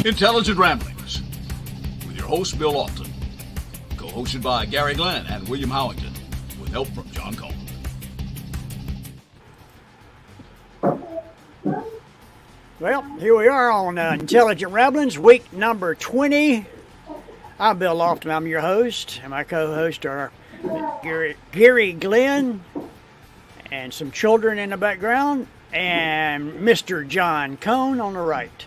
Intelligent Ramblings with your host, Bill Alton. Co-hosted by Gary Glenn and William Howington with help from John Cohen. Well, here we are on Intelligent Ramblings, week number 20. I'm Bill Lofton. I'm your host, and my co-hosts are Gary Glenn and some children in the background, and Mr. John Cohn on the right.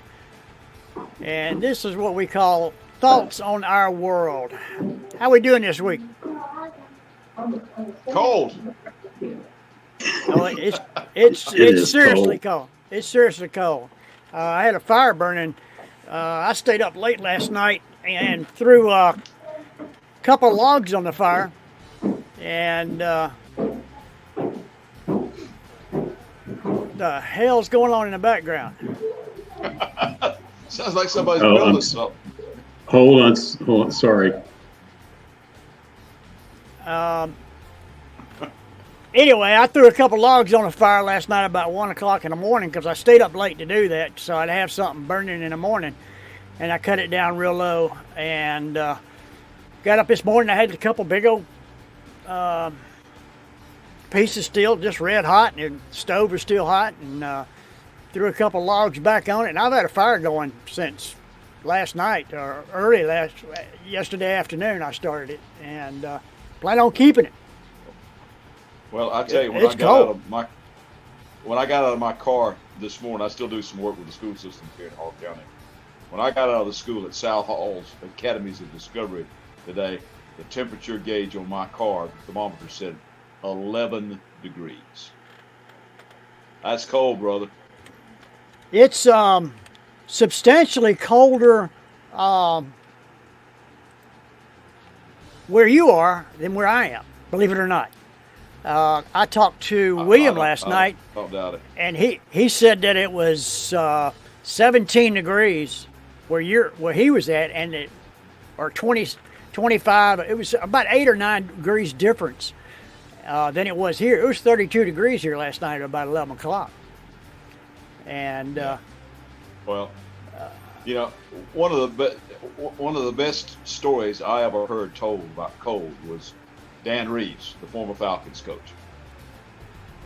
And this is what we call Thoughts on Our World. How we doing this week? Cold. Oh, it's seriously cold. It's seriously cold. I had a fire burning. I stayed up late last night and threw a couple logs on the fire. And the hell's going on in the background? Sounds like somebody's building something. Hold on, sorry. Anyway, I threw a couple logs on the fire last night about 1 o'clock in the morning because I stayed up late to do that, so I'd have something burning in the morning. And I cut it down real low and got up this morning. I had a couple big old pieces still just red hot, and the stove was still hot, and threw a couple logs back on it. And I've had a fire going since last night or yesterday afternoon. I started it and plan on keeping it. Well, I tell you, when I got out of my car this morning, I still do some work with the school system here in Hall County. When I got out of the school at South Hall's Academies of Discovery today, the temperature gauge on my car, the thermometer said 11 degrees. That's cold, brother. It's substantially colder where you are than where I am, believe it or not. I talked to William last night, Don't doubt it. and he said that it was 17 degrees where he was at, and or 20, 25. It was about 8 or 9 degrees difference than it was here. It was 32 degrees here last night at about 11 o'clock. And well, you know, one of the best stories I ever heard told about cold was Dan Reeves, the former Falcons coach.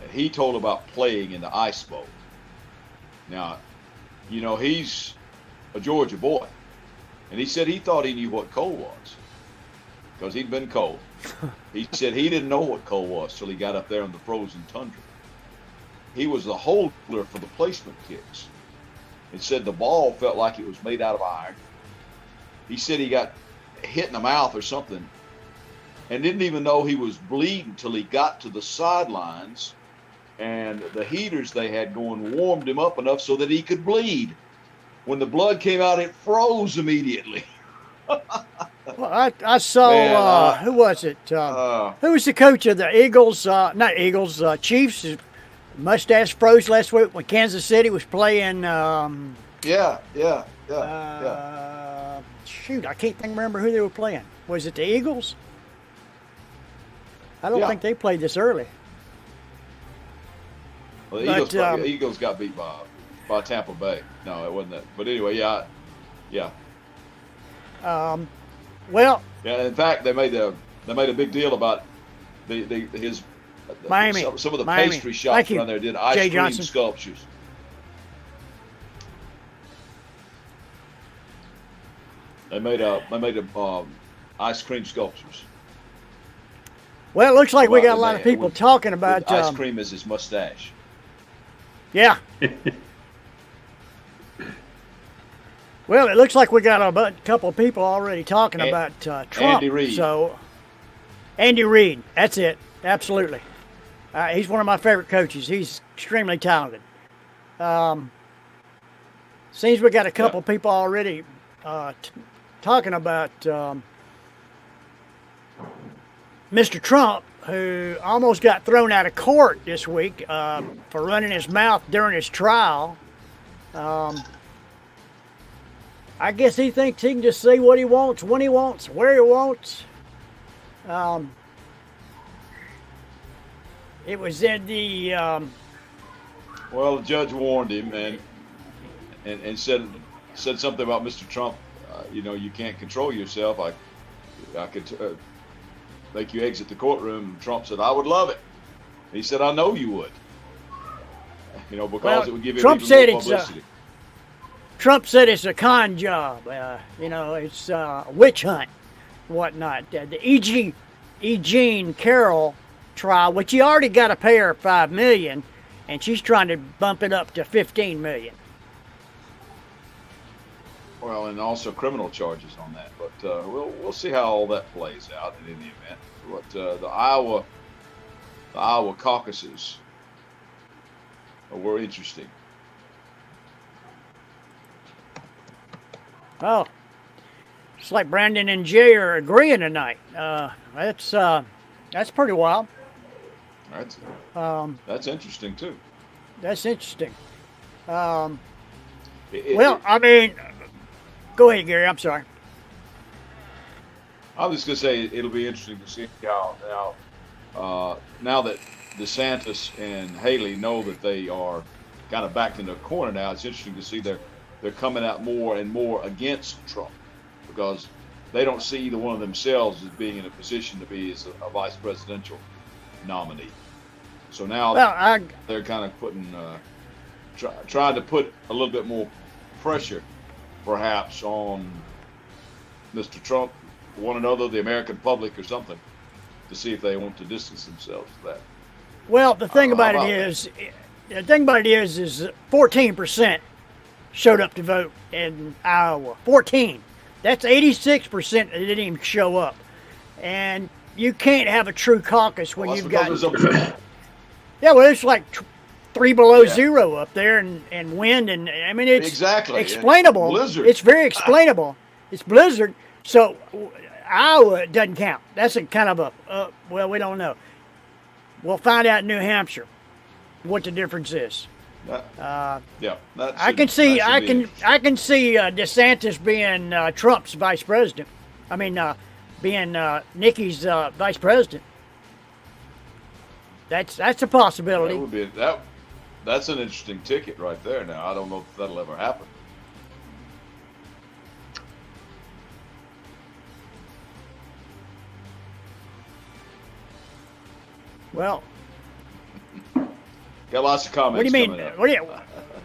And he told about playing in the Ice Bowl. Now, you know, he's a Georgia boy. And he said he thought he knew what cold was because he'd been cold. He said he didn't know what cold was till he got up there in the frozen tundra. He was the holder for the placement kicks. He said the ball felt like it was made out of iron. He said he got hit in the mouth or something and didn't even know he was bleeding till he got to the sidelines, and the heaters they had going warmed him up enough so that he could bleed. When the blood came out, it froze immediately. well, I saw, who was it? Who was the coach of the Eagles? Not Eagles, Chiefs. Mustache froze last week when Kansas City was playing. Yeah. Shoot, I can't remember who they were playing. Was it the Eagles? I don't think they played this early. Well, the Eagles got beat by Tampa Bay. No, it wasn't that. But anyway, yeah. Well. Yeah. In fact, they made a big deal about his Miami. Some of the Miami. pastry shops around there did ice cream sculptures. They made ice cream sculptures. Well, it looks like we got a lot of people talking about ice cream as his mustache. Yeah. Well, it looks like we got a couple of people already talking about Trump. Andy Reid. So, Andy Reid, that's it. Absolutely. He's one of my favorite coaches. He's extremely talented. Seems we got a couple of people already talking about Mr. Trump, who almost got thrown out of court this week for running his mouth during his trial. I guess he thinks he can just say what he wants, when he wants, where he wants. It was in the... Well, the judge warned him and said said something about Mr. Trump. You can't control yourself. I could make you exit the courtroom. And Trump said, I would love it. He said, I know you would. Because it would give him even more publicity. Trump said it's a con job. It's a witch hunt, whatnot. The Eugene Carroll trial, which he already got to pay her $5 million, and she's trying to bump it up to $15 million. Well, and also criminal charges on that, but we'll see how all that plays out in any event. But the Iowa caucuses were interesting. Oh, it's like Brandon and Jay are agreeing tonight. That's pretty wild. That's interesting too. That's interesting. I mean, go ahead, Gary. I'm sorry. I was just gonna say it'll be interesting to see how now that DeSantis and Haley know that they are kind of backed in their corner now. It's interesting to see they're coming out more and more against Trump because they don't see either one of themselves as being in a position to be as a vice presidential nominee. So now they're kind of putting, trying to put a little bit more pressure, perhaps, on Mr. Trump, one another, the American public, or something, to see if they want to distance themselves from that. Well, the thing about it is 14% showed up to vote in Iowa. 14. That's 86% that didn't even show up. And you can't have a true caucus when you've got... Yeah, well, it's like 3 below zero up there and wind. And I mean, it's exactly explainable. It's very explainable. It's blizzard. So Iowa doesn't count. That's a kind of well, we don't know. We'll find out in New Hampshire what the difference is. I can see DeSantis being Trump's vice president. I mean, being Nikki's vice president. That's a possibility. That would be that's an interesting ticket right there. Now I don't know if that'll ever happen. Well, got lots of comments. What do you mean?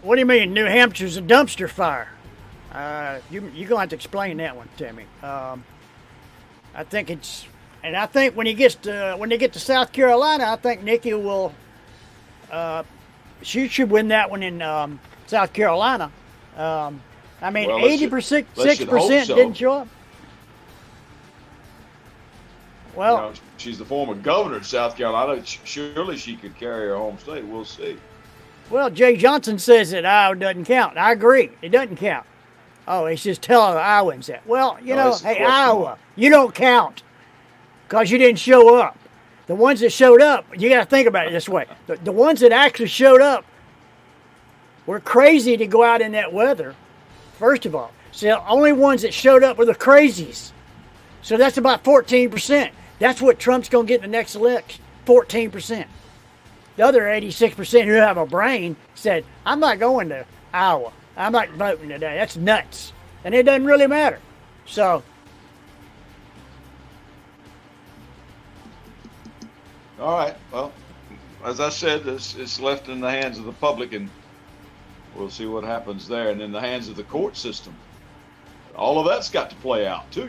What do you mean? New Hampshire's a dumpster fire? You're gonna have to explain that one to me. I think it's, and I think when they get to South Carolina, I think Nikki will. She should win that one in South Carolina. I mean, 80%, 6% didn't show up. Well, she's the former governor of South Carolina. Surely she could carry her home state. We'll see. Well, Jay Johnson says that Iowa doesn't count. I agree. It doesn't count. Oh, he's just telling Iowans that. Well, hey, Iowa, you don't count because you didn't show up. The ones that showed up, you got to think about it this way. The ones that actually showed up were crazy to go out in that weather, first of all. So the only ones that showed up were the crazies. So that's about 14%. That's what Trump's going to get in the next election, 14%. The other 86% who have a brain said, I'm not going to Iowa. I'm not voting today. That's nuts. And it doesn't really matter. So. All right. Well, as I said, it's left in the hands of the public, and we'll see what happens there. And in the hands of the court system. All of that's got to play out, too,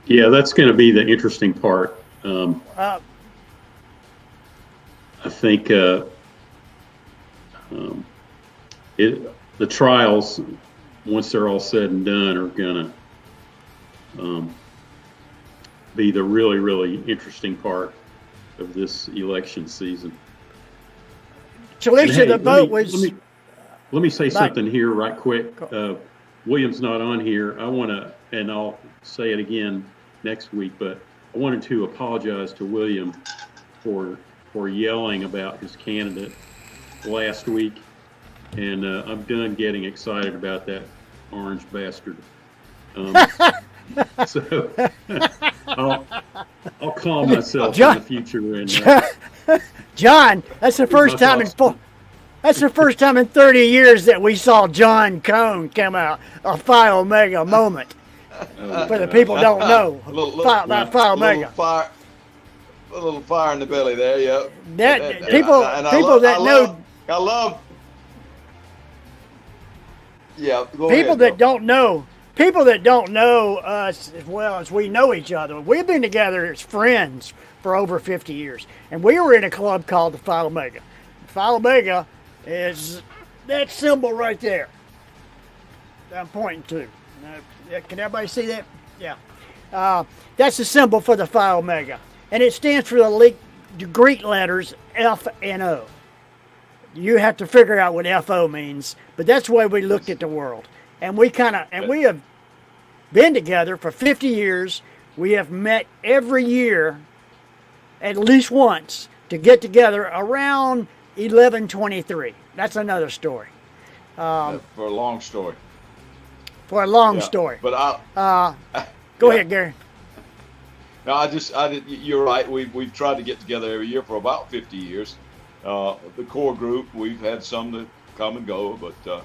Yeah, that's going to be the interesting part. I think the trials, once they're all said and done, are going to be the really, really interesting part of this election season. Alicia, the vote was... Let me say something here right quick. William's not on here. I want to, and I'll say it again next week, but I wanted to apologize to William for yelling about his candidate last week, and I'm done getting excited about that orange bastard. So I'll calm myself in the future. And John, that's the first time in That's the first time in 30 years that we saw John Cone come out. A Phi Omega moment. For the people don't know about Phi Omega. A little fire in the belly there, yeah. I love. Yeah, people that don't know us as well as we know each other. We've been together as friends for over 50 years, and we were in a club called the Phi Omega. Phi Omega is that symbol right there that I'm pointing to. Can everybody see that? Yeah. That's the symbol for the Phi Omega, and it stands for the Greek letters F and O. You have to figure out what FO means, but that's the way we looked at the world. And we have been together for 50 years. We have met every year at least once to get together around 11:23. That's another story. For a long story. For a long story. But go ahead, Gary. No, you're right. We've tried to get together every year for about 50 years. The core group, we've had some that come and go, but the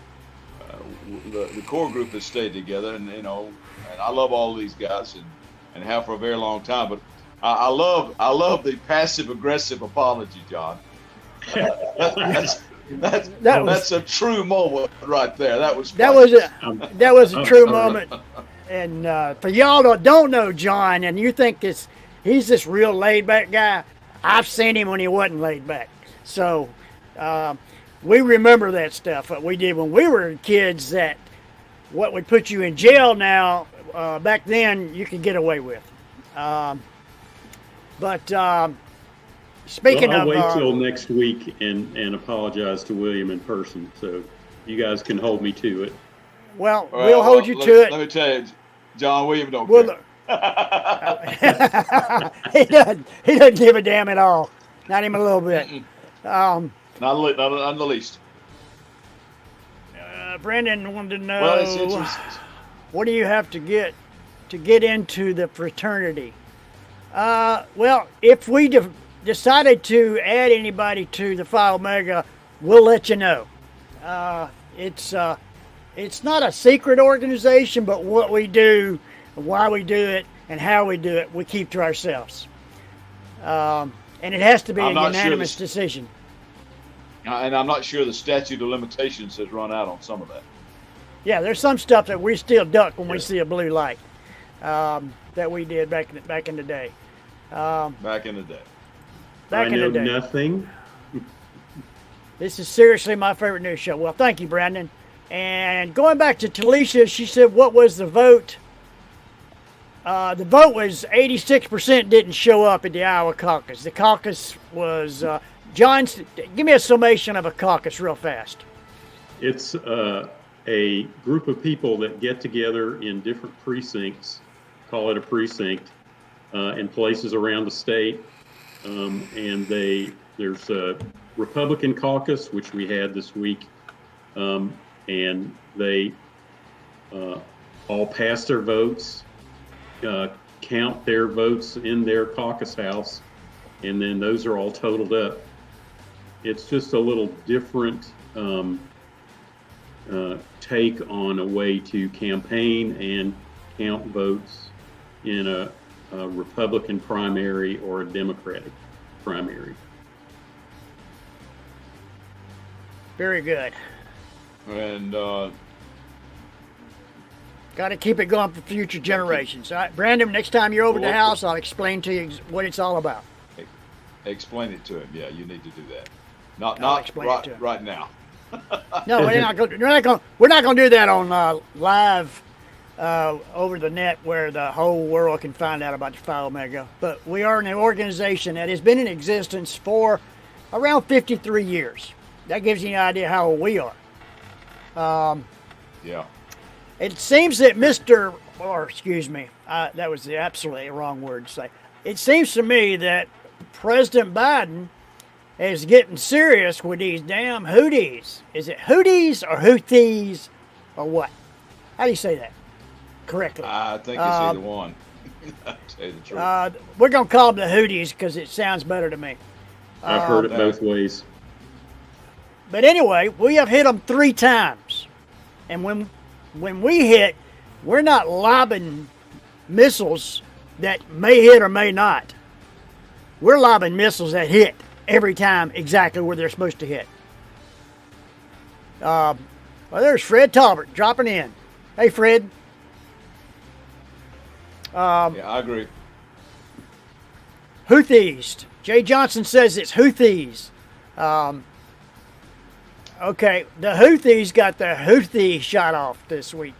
core group has stayed together, and and I love all these guys and have for a very long time. But I love the passive aggressive apology, John. That's a true moment right there. That was a true moment. And for y'all that don't know John, and you think he's this real laid back guy, I've seen him when he wasn't laid back. So we remember that stuff, what we did when we were kids, that what would put you in jail now, back then you could get away with. Speaking I'll of... wait till next week and apologize to William in person, so you guys can hold me to it. Well, we'll hold you to it. Let me tell you, John, William don't care. He doesn't give a damn at all. Not even a little bit. Not the least. Brendan wanted to know, what do you have to get into the fraternity? Well, if we decided to add anybody to the Phi Omega, we'll let you know. It's not a secret organization, but what we do, why we do it, and how we do it, we keep to ourselves. And it has to be a unanimous decision. And I'm not sure the statute of limitations has run out on some of that. Yeah, there's some stuff that we still duck when we see a blue light, that we did back in the day. Back in the day. I know nothing. This is seriously my favorite news show. Well, thank you, Brandon. And going back to Talisha, she said, what was the vote? The vote was 86% didn't show up at the Iowa caucus. The caucus was, John, give me a summation of a caucus real fast. It's a group of people that get together in different precincts, call it a precinct, in places around the state. And there's a Republican caucus, which we had this week, and they all pass their votes, count their votes in their caucus house, and then those are all totaled up. It's just a little different take on a way to campaign and count votes in a Republican primary or a Democratic primary. Very good. And got to keep it going for future generations. All right, Brandon, next time you're over at the house, I'll explain to you what it's all about. Explain it to him. Yeah, you need to do that. Not right now. No, we're not going to do that on live over the net where the whole world can find out about the Phi Omega. But we are an organization that has been in existence for around 53 years. That gives you an idea how old we are. Yeah. It seems that that was the absolutely wrong word to say. It seems to me that President Biden is getting serious with these damn Houthis. Is it Houthis or Houthis or what? How do you say that correctly? I think it's either one. To tell you the truth. We're going to call them the Houthis because it sounds better to me. I've heard it both ways. But anyway, we have hit them 3 times. And when we hit, we're not lobbing missiles that may hit or may not. We're lobbing missiles that hit every time exactly where they're supposed to hit. Well, there's Fred Talbert dropping in. Hey, Fred. Yeah, I agree. Houthis. Jay Johnson says it's Houthis. Okay, the Houthis got the Houthi shot off this week.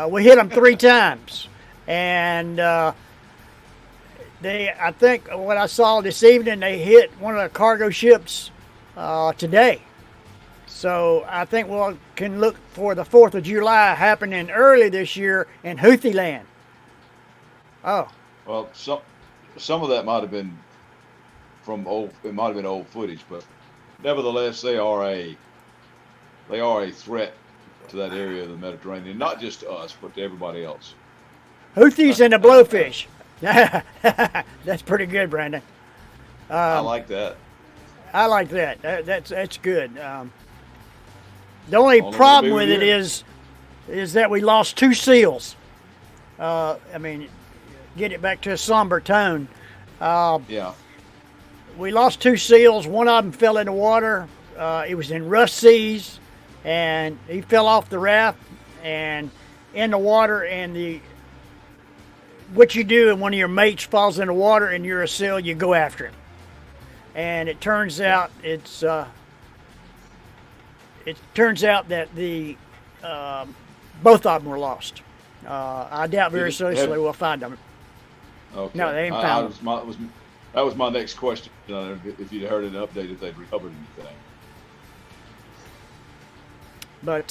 We hit them 3 times. And I think what I saw this evening, they hit one of the cargo ships today. So I think we can look for the 4th of July happening early this year in Houthi land. Oh. Well, some of that might have been from old. It might have been old footage, but nevertheless, they are a threat to that area of the Mediterranean, not just to us, but to everybody else. Houthis and the blowfish. That's pretty good, Brandon. I like that. I like that. That's good. The only problem with it is that we lost 2 SEALs. I mean, get it back to a somber tone. Yeah. We lost 2 SEALs. One of them fell in the water. It was in rough seas, and he fell off the raft and in the water. And what you do when one of your mates falls in the water and you're a SEAL, you go after him. And it turns out that the both of them were lost. I doubt very seriously we'll find them. Okay. No, they ain't found them. That was my next question. If you'd heard an update, if they'd recovered anything. But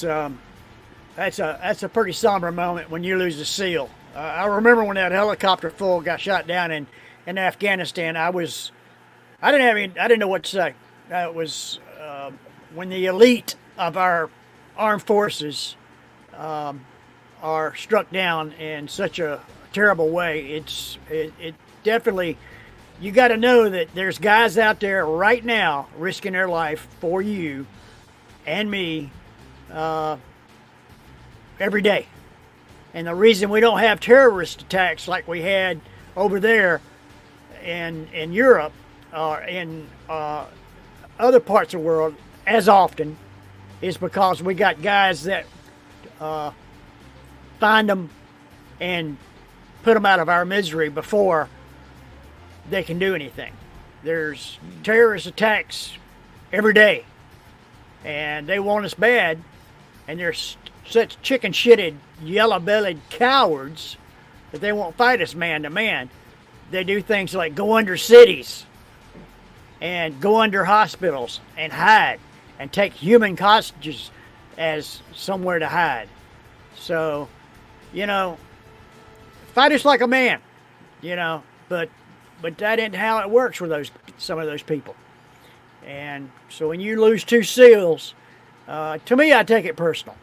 that's a pretty somber moment when you lose a SEAL. I remember when that helicopter full got shot down in Afghanistan. I didn't know what to say. It was when the elite of our armed forces are struck down in such a terrible way. It definitely, you got to know that there's guys out there right now risking their life for you and me every day. And the reason we don't have terrorist attacks like we had over there in Europe or in other parts of the world as often is because we got guys that find them and put them out of our misery before they can do anything. There's terrorist attacks every day, and they want us bad, and they're such chicken-shitted, yellow-bellied cowards that they won't fight us man to man. They do things like go under cities and go under hospitals and hide and take human hostages as somewhere to hide. So, fight us like a man, but that ain't how it works with some of those people. And so when you lose 2 SEALs, to me, I take it personal.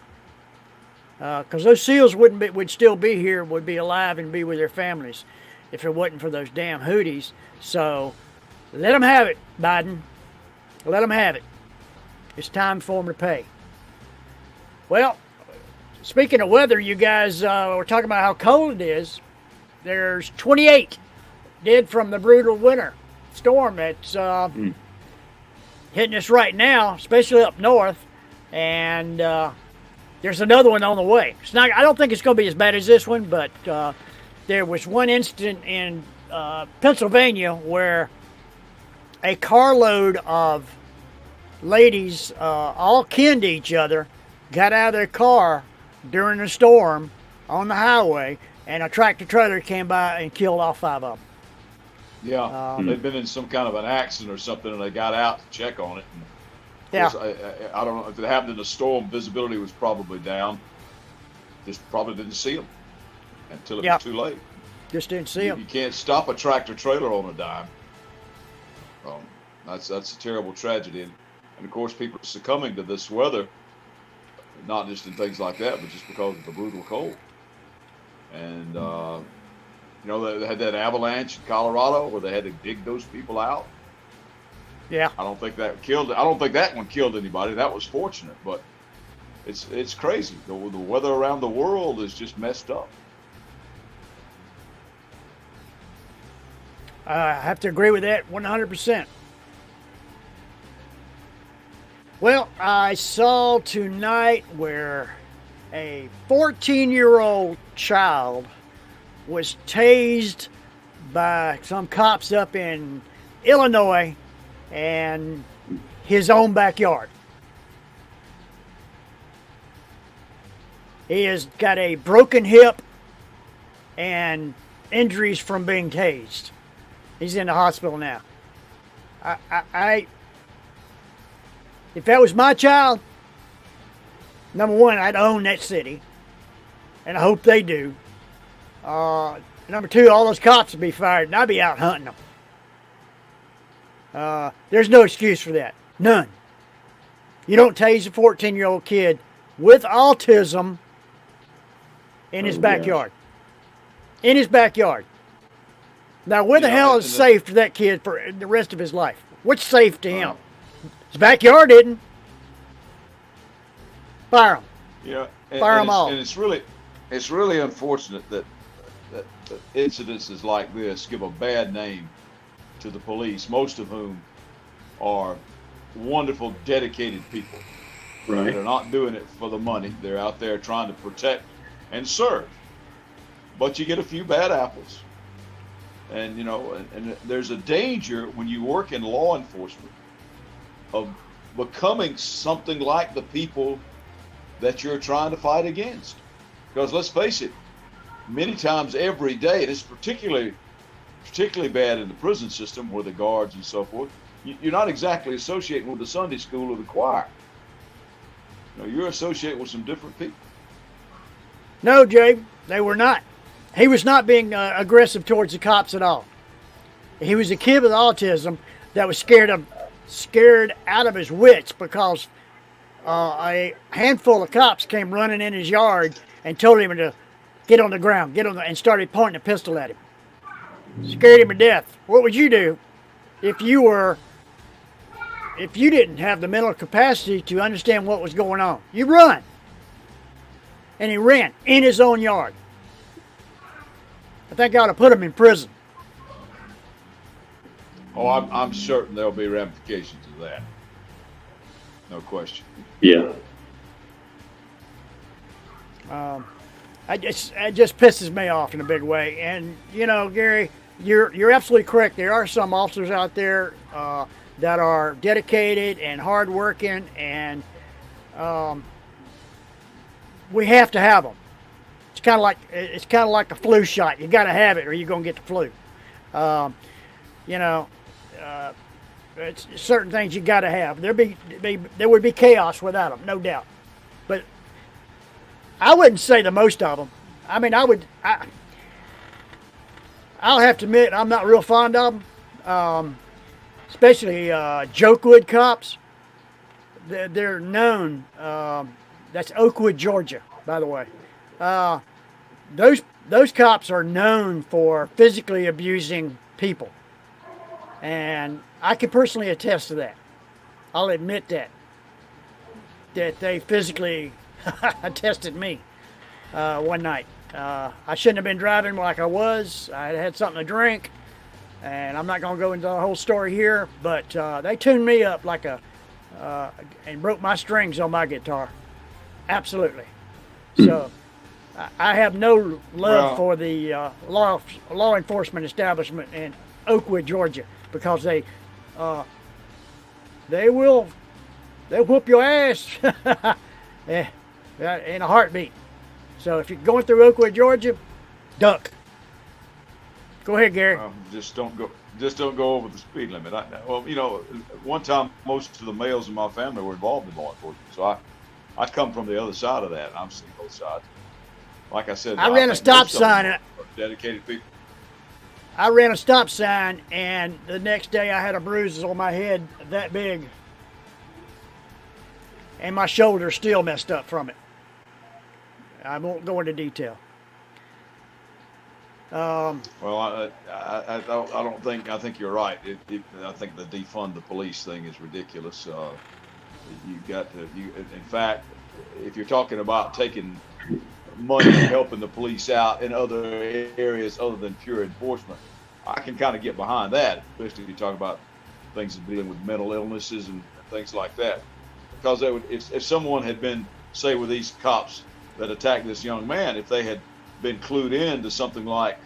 Because those SEALs would still be here, would be alive and be with their families if it wasn't for those damn Houthis. So let them have it, Biden. Let them have it. It's time for them to pay. Well, speaking of weather, you guys were talking about how cold it is. There's 28 dead from the brutal winter storm that's hitting us right now, especially up north. And there's another one on the way. I don't think it's going to be as bad as this one, but there was one incident in Pennsylvania where a carload of ladies, all kin to each other, got out of their car during the storm on the highway, and a tractor trailer came by and killed all 5 of them. Yeah, they'd been in some kind of an accident or something, and they got out to check on it. And yeah, course, I don't know if it happened in a storm. Visibility was probably down. Just probably didn't see them until it was too late. Just didn't see them. You can't stop a tractor trailer on a dime. That's a terrible tragedy, and of course, people are succumbing to this weather, not just in things like that, but just because of the brutal cold. And they had that avalanche in Colorado where they had to dig those people out. Yeah. I don't think that killed. I don't think that one killed anybody. That was fortunate, but it's crazy. The weather around the world is just messed up. I have to agree with that 100%. Well, I saw tonight where a 14-year-old child was tased by some cops up in Illinois and his own backyard. He has got a broken hip and injuries from being tased. He's in the hospital now. If that was my child, number one, I'd own that city, and I hope they do. Number two, all those cops would be fired, and I'd be out hunting them. There's no excuse for that. None. You don't tase a 14-year-old kid with autism in his backyard. In his backyard. Now, where the hell is safe to that kid for the rest of his life? What's safe to him? His backyard isn't. Fire him. Yeah, fire them all. And it's really unfortunate that incidences like this give a bad name to the police, most of whom are wonderful, dedicated people. Right. They're not doing it for the money. They're out there trying to protect and serve. But you get a few bad apples. And, and there's a danger when you work in law enforcement of becoming something like the people that you're trying to fight against. Because let's face it, many times every day, and it's particularly bad in the prison system where the guards and so forth, you're not exactly associating with the Sunday school or the choir. You're associating with some different people. No, Jay, they were not. He was not being aggressive towards the cops at all. He was a kid with autism that was scared out of his wits because a handful of cops came running in his yard and told him to get on the ground, and started pointing a pistol at him. Scared him to death. What would you do if you didn't have the mental capacity to understand what was going on? You run. And he ran in his own yard. I think I ought to put him in prison. Oh, I'm certain there'll be ramifications of that. No question. Yeah. It just pisses me off in a big way. And Gary, you're absolutely correct. There are some officers out there that are dedicated and hardworking, and we have to have them. It's kind of like a flu shot. You got to have it, or you're gonna get the flu. It's certain things you got to have. There would be chaos without them, no doubt. But I wouldn't say the most of them. I mean, I'll have to admit I'm not real fond of them, especially Jokewood cops. They're known. That's Oakwood, Georgia, by the way. Those cops are known for physically abusing people, and I can personally attest to that. I'll admit that they physically tested me one night. I shouldn't have been driving like I was. I had something to drink, and I'm not going to go into the whole story here, but they tuned me up like and broke my strings on my guitar. Absolutely. So I have no love for the law enforcement establishment in Oakwood, Georgia, because they'll whoop your ass in a heartbeat. So if you're going through Oakwood, Georgia, duck. Go ahead, Gary. Just don't go over the speed limit. One time most of the males in my family were involved in law enforcement, so I come from the other side of that, and I've seen both sides. Like I said, I ran a stop sign. Dedicated people. I ran a stop sign, and the next day I had a bruise on my head that big, and my shoulder's still messed up from it. I won't go into detail. Well, I don't think. I think you're right. I think the defund the police thing is ridiculous. You got to. In fact, if you're talking about taking money and helping the police out in other areas other than pure enforcement, I can kind of get behind that, especially if you talk about things dealing with mental illnesses and things like that. Because they would, if someone had been, say, with these cops that attacked this young man, if they had been clued in to something like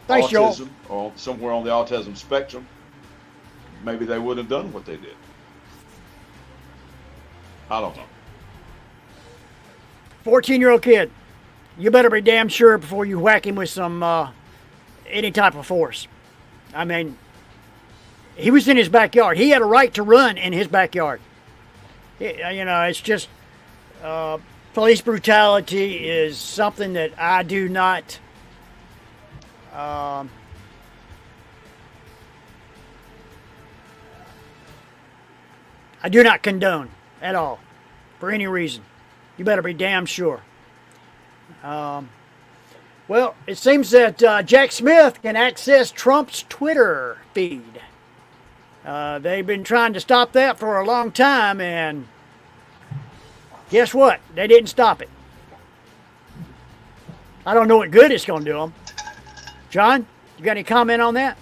Thanks, Joel. autism or somewhere on the autism spectrum, maybe they wouldn't have done what they did. I don't know. 14-year-old kid, you better be damn sure before you whack him with some any type of force. I mean, he was in his backyard. He had a right to run in his backyard. It's just police brutality is something that I do not. I do not condone at all, for any reason. You better be damn sure. Well, it seems that Jack Smith can access Trump's Twitter feed. They've been trying to stop that for a long time, and guess what? They didn't stop it. I don't know what good it's going to do them. John, you got any comment on that?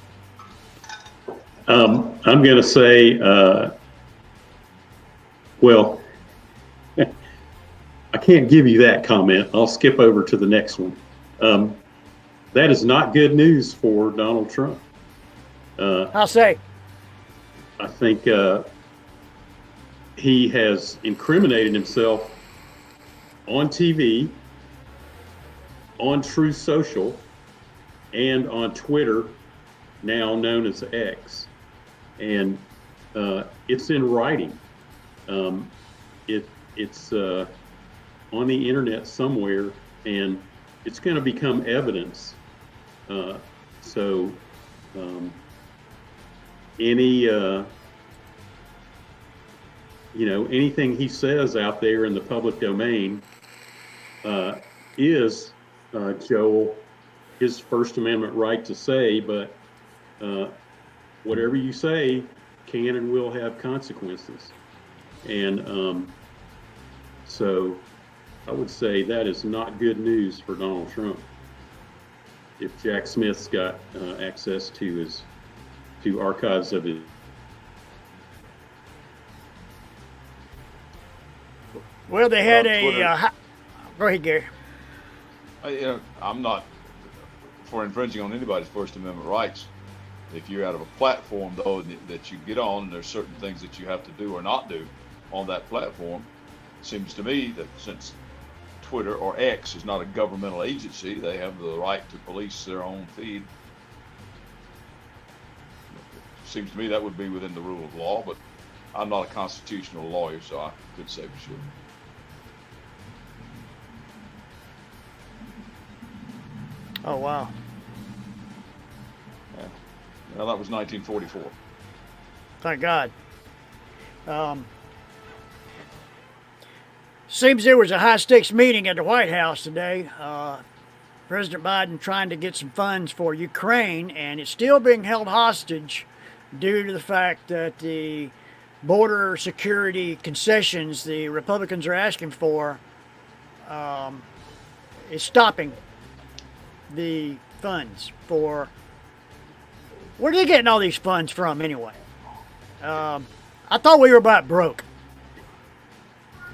I'm going to say, well, I can't give you that comment. I'll skip over to the next one. That is not good news for Donald Trump. I'll say. I think he has incriminated himself on TV, on Truth Social, and on Twitter, now known as X. And it's in writing. It's on the internet somewhere, and it's going to become evidence. Anything he says out there in the public domain is, Joel, his First Amendment right to say, but whatever you say can and will have consequences. And so I would say that is not good news for Donald Trump. If Jack Smith's got access to archives of his. Well, they had go ahead, Gary. I'm not for infringing on anybody's First Amendment rights. If you're out of a platform, though, that you get on, and there's certain things that you have to do or not do on that platform, it seems to me that since Twitter or X is not a governmental agency, they have the right to police their own feed. It seems to me that would be within the rule of law, but I'm not a constitutional lawyer, so I couldn't say for sure. Oh, wow. Yeah. Well, that was 1944. Thank God. Seems there was a high-stakes meeting at the White House today. President Biden trying to get some funds for Ukraine, and it's still being held hostage due to the fact that the border security concessions the Republicans are asking for is stopping the funds for. Where are they getting all these funds from anyway? I thought we were about broke.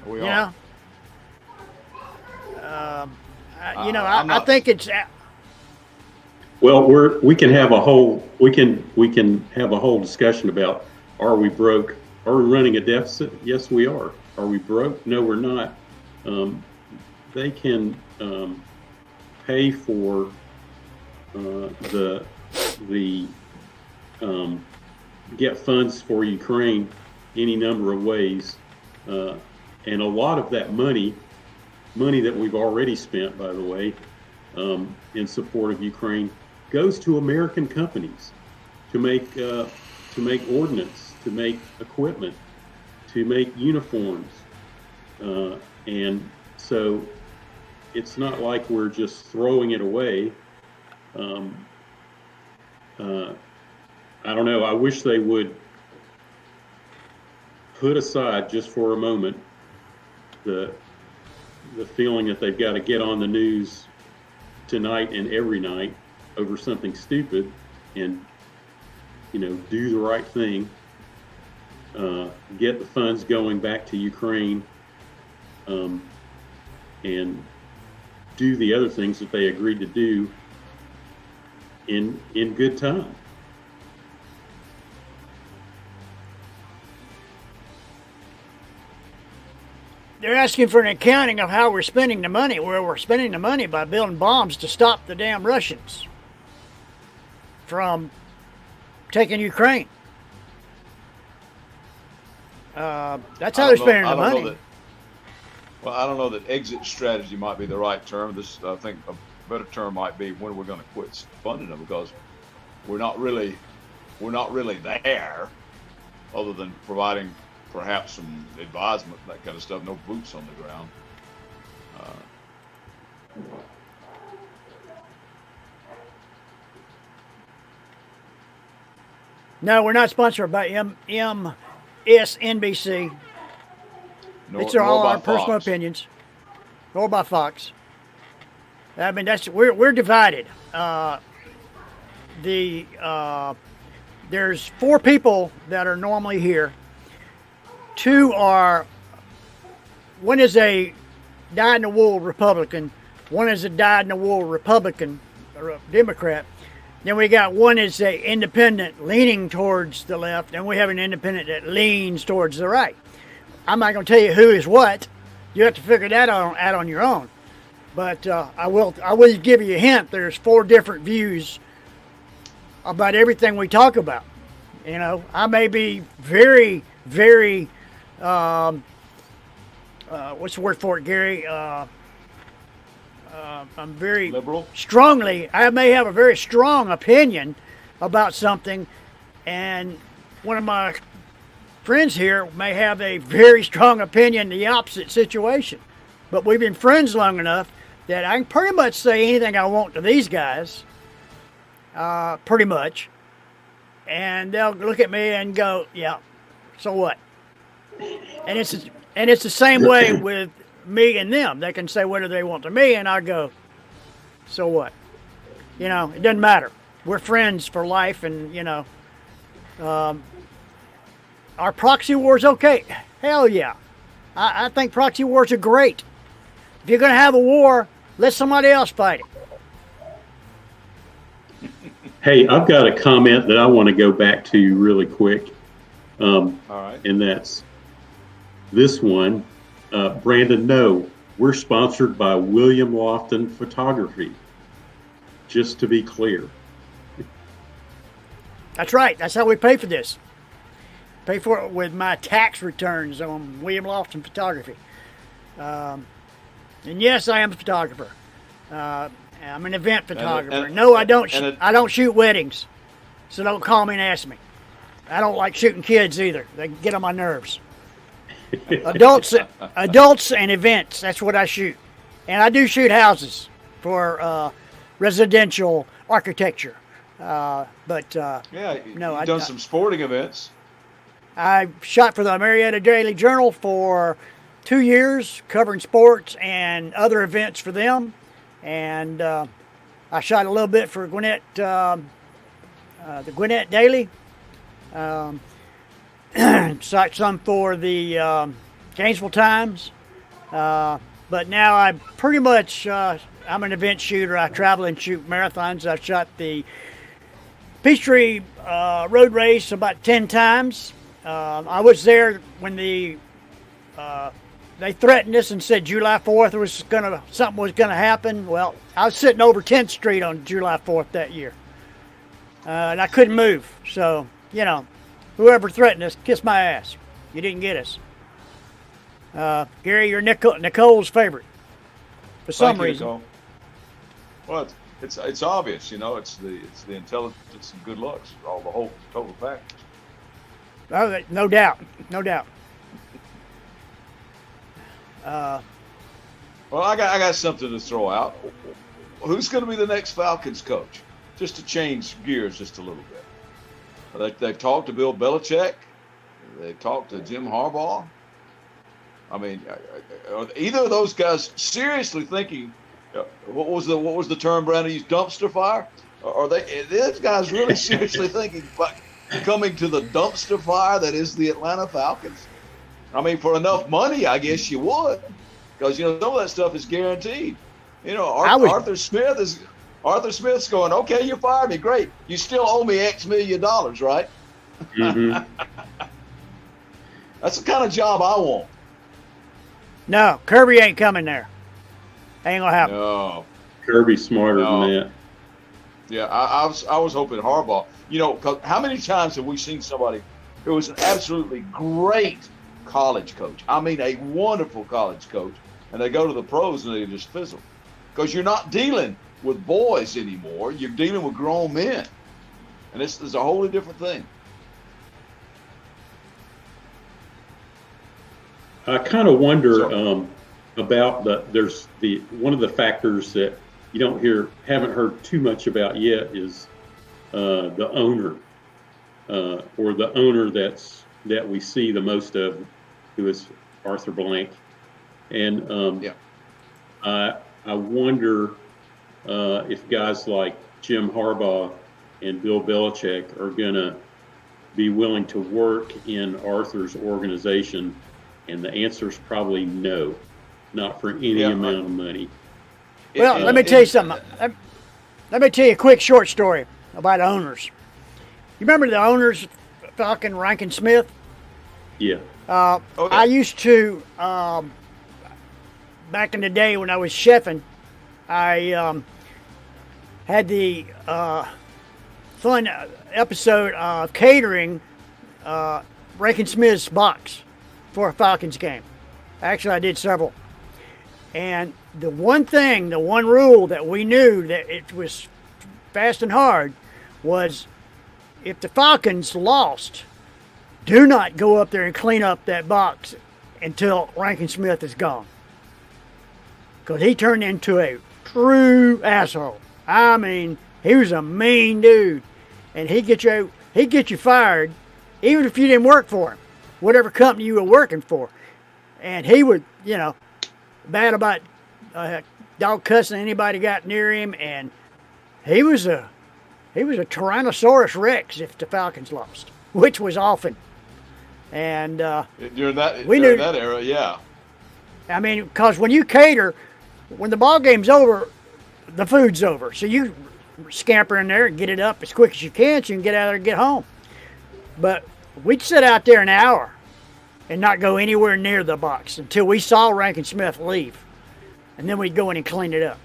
We are. I think it's. Well, we can have a whole discussion about, are we broke? Are we running a deficit? Yes, we are. Are we broke? No, we're not. They can pay for get funds for Ukraine any number of ways, and a lot of that money that we've already spent, by the way, in support of Ukraine, goes to American companies to make ordnance, to make equipment, to make uniforms, and so it's not like we're just throwing it away. I don't know. I wish they would put aside just for a moment the feeling that they've got to get on the news tonight and every night over something stupid, and do the right thing, get the funds going back to Ukraine, and do the other things that they agreed to do in good time. They're asking for an accounting of how we're spending the money, where we're spending the money by building bombs to stop the damn Russians from taking Ukraine. That's how they're spending the money. I don't know that exit strategy might be the right term. I think a better term might be when we're going to quit funding them, because we're not really there, other than providing perhaps some advisement, that kind of stuff. No boots on the ground. No, we're not sponsored by MSNBC. These are all our personal opinions, nor by Fox. I mean, we're divided. There's 4 people that are normally here. 2 are, one is a dyed-in-the-wool Republican, one is a dyed-in-the-wool Republican or Democrat. Then we got one is a independent leaning towards the left, and we have an independent that leans towards the right. I'm not going to tell you who is what. You have to figure that out on your own. But I will give you a hint. There's 4 different views about everything we talk about. I may be very, very, what's the word for it, Gary? I'm very liberal. I may have a very strong opinion about something, and one of my friends here may have a very strong opinion in the opposite situation. But we've been friends long enough that I can pretty much say anything I want to these guys, pretty much, and they'll look at me and go, "Yeah, so what?" And it's the same way with me and them. They can say whatever they want to me, and I go, "So what?" It doesn't matter. We're friends for life, and our proxy war's okay. Hell yeah. I think proxy wars are great. If you're going to have a war, let somebody else fight it. Hey, I've got a comment that I want to go back to really quick. All right. And that's this one. Brandon, no, we're sponsored by William Lofton Photography. Just to be clear. That's right. That's how we pay for this. Pay for it with my tax returns on William Lofton Photography. And yes, I am a photographer. I'm an event photographer. No, I don't. I don't shoot weddings, so don't call me and ask me. I don't like shooting kids either. They get on my nerves. Adults and events. That's what I shoot, and I do shoot houses for residential architecture. Yeah, no, I've done some sporting events. I shot for the Marietta Daily Journal for 2 years, covering sports and other events for them. And I shot a little bit for Gwinnett, the Gwinnett Daily. Shot some for the Gainesville Times. But now I pretty much, I'm an event shooter. I travel and shoot marathons. I've shot the Peachtree Road Race about 10 times. I was there when they threatened us and said July 4th something was gonna happen. Well, I was sitting over 10th Street on July 4th that year, and I couldn't move. So whoever threatened us, kiss my ass. You didn't get us. Gary, you're Nicole's favorite for some reason. Nicole. Well, it's obvious, It's the intelligence and good looks, all the whole total package. Oh, no doubt. Well, I got something to throw out. Who's going to be the next Falcons coach? Just to change gears just a little bit. They've talked to Bill Belichick. They've talked to Jim Harbaugh. I mean, are either of those guys seriously thinking? What was the term Brandon used? Dumpster fire? Are these guys really seriously thinking about coming to the dumpster fire that is the Atlanta Falcons? I mean, for enough money, I guess you would, because some of that stuff is guaranteed. Arthur Smith's going, okay, you fired me, great. You still owe me X million dollars, right? Mm-hmm. That's the kind of job I want. No, Kirby ain't coming there. Ain't gonna happen. No, Kirby's smarter than that. Yeah, I was hoping Harbaugh. Because how many times have we seen somebody who was an absolutely great college coach? I mean, a wonderful college coach, and they go to the pros and they just fizzle. Because you're not dealing with boys anymore. You're dealing with grown men. And this is a wholly different thing. I kind of wonder about one of the factors that you haven't heard too much about yet is the owner, or the owner that we see the most of, who is Arthur Blank. And I wonder if guys like Jim Harbaugh and Bill Belichick are going to be willing to work in Arthur's organization, and the answer is probably no, not for any amount of money. Well, let me tell you something. Let me tell you a quick short story about owners. You remember the owners, Falcon, Rankin Smith? Yeah. I used to, back in the day when I was chefing, I had the fun episode of catering Rankin Smith's box for a Falcons game. Actually, I did several. And the one rule that we knew that it was fast and hard was, if the Falcons lost, do not go up there and clean up that box until Rankin Smith is gone. Because he turned into a true asshole. I mean, he was a mean dude. And he'd get you fired, even if you didn't work for him, whatever company you were working for. And he would, bad about dog cussing anybody got near him, and he was a Tyrannosaurus Rex if the Falcons lost, which was often. And during that era, yeah. I mean, because when you cater, when the ball game's over, the food's over. So you scamper in there and get it up as quick as you can so you can get out of there and get home. But we'd sit out there an hour and not go anywhere near the box until we saw Rankin Smith leave. And then we'd go in and clean it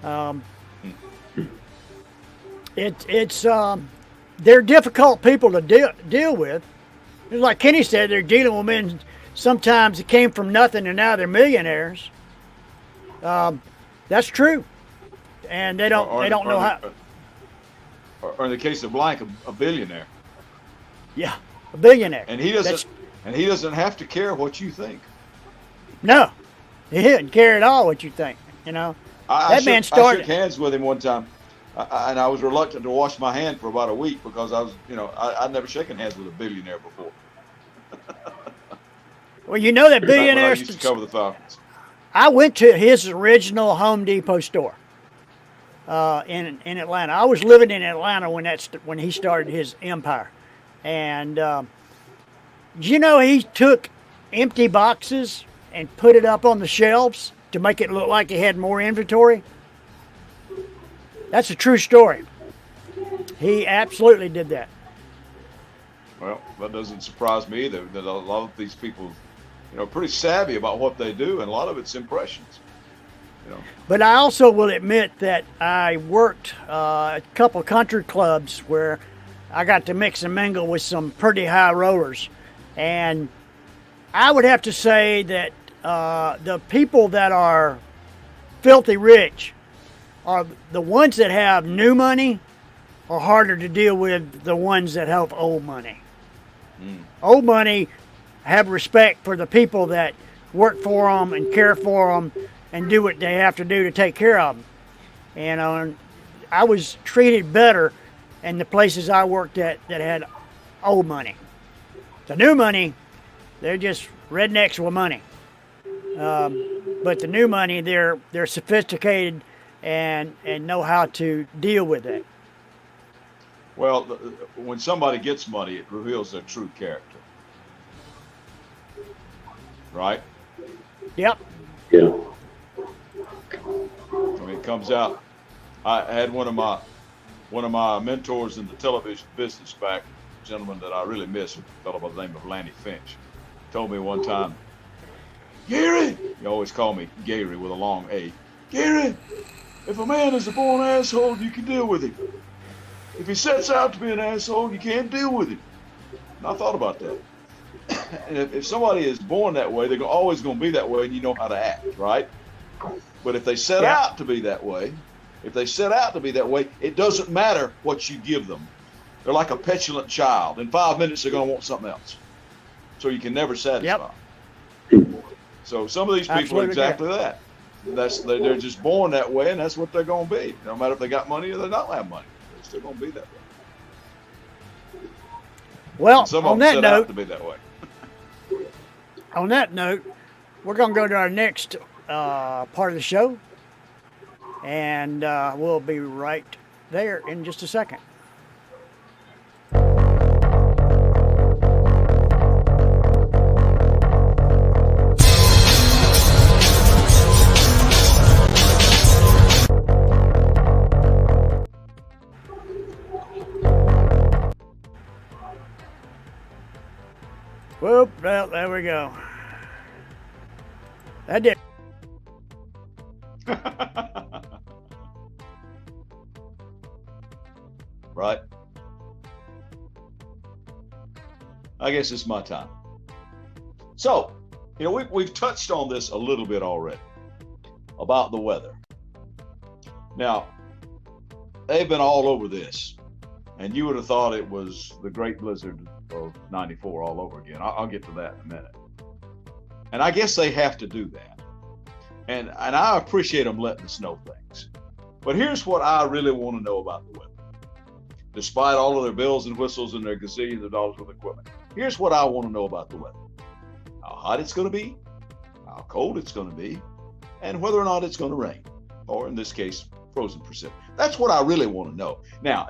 up. They're difficult people to deal with. It's like Kenny said, they're dealing with men sometimes that came from nothing and now they're millionaires. That's true. And they don't know how. Or in the case of Blank, a billionaire. Yeah, a billionaire. And he doesn't have to care what you think. No, he didn't care at all what you think. I shook hands with him one time, and I was reluctant to wash my hand for about a week because I was, I'd never shaken hands with a billionaire before. Well, that billionaire. I used to cover the Falcons. I went to his original Home Depot store in Atlanta. I was living in Atlanta when he started his empire, and he took empty boxes and put it up on the shelves to make it look like he had more inventory. That's a true story. He absolutely did that. Well, that doesn't surprise me either, that a lot of these people, pretty savvy about what they do, and a lot of it's impressions. But I also will admit that I worked a couple country clubs where I got to mix and mingle with some pretty high rollers. And I would have to say that the people that are filthy rich are the ones that have new money are harder to deal with the ones that have old money. Old money have respect for the people that work for them and care for them and do what they have to do to take care of them. And I was treated better in the places I worked at that had old money. The new money, they're just rednecks with money. But the new money, they're sophisticated and know how to deal with it. Well, when somebody gets money, it reveals their true character. Right? Yep. Yeah. I mean, it comes out. I had one of my mentors in the television business back, a gentleman that I really miss, a fellow by the name of Lanny Finch, told me one time, Gary, he always called me Gary with a long A. Gary, if a man is a born asshole, you can deal with him. If he sets out to be an asshole, you can't deal with him. And I thought about that. And if somebody is born that way, they're always going to be that way, and you know how to act, right? But if they set out to be that way, it doesn't matter what you give them. They're like a petulant child. In 5 minutes, they're going to want something else. So you can never satisfy. Yep. So some of these people Absolutely are exactly that. They're just born that way, and that's what they're going to be. No matter if they got money or they don't have money, they're still going to be that way. Well, And some on of them that set note, out to be that way. we're going to go to our next part of the show, and we'll be right there in just a second. Whoop, well, there we go. That did. Right? I guess it's my time. So, we've touched on this a little bit already about the weather. Now, they've been all over this, and you would have thought it was the great blizzard of 94 all over again. I'll get to that in a minute. And I guess they have to do that. And I appreciate them letting us know things. But here's what I really want to know about the weather. Despite all of their bells and whistles and their gazillions of dollars worth of equipment, here's what I want to know about the weather. How hot it's going to be, how cold it's going to be, and whether or not it's going to rain. Or in this case, frozen precip. That's what I really want to know. Now,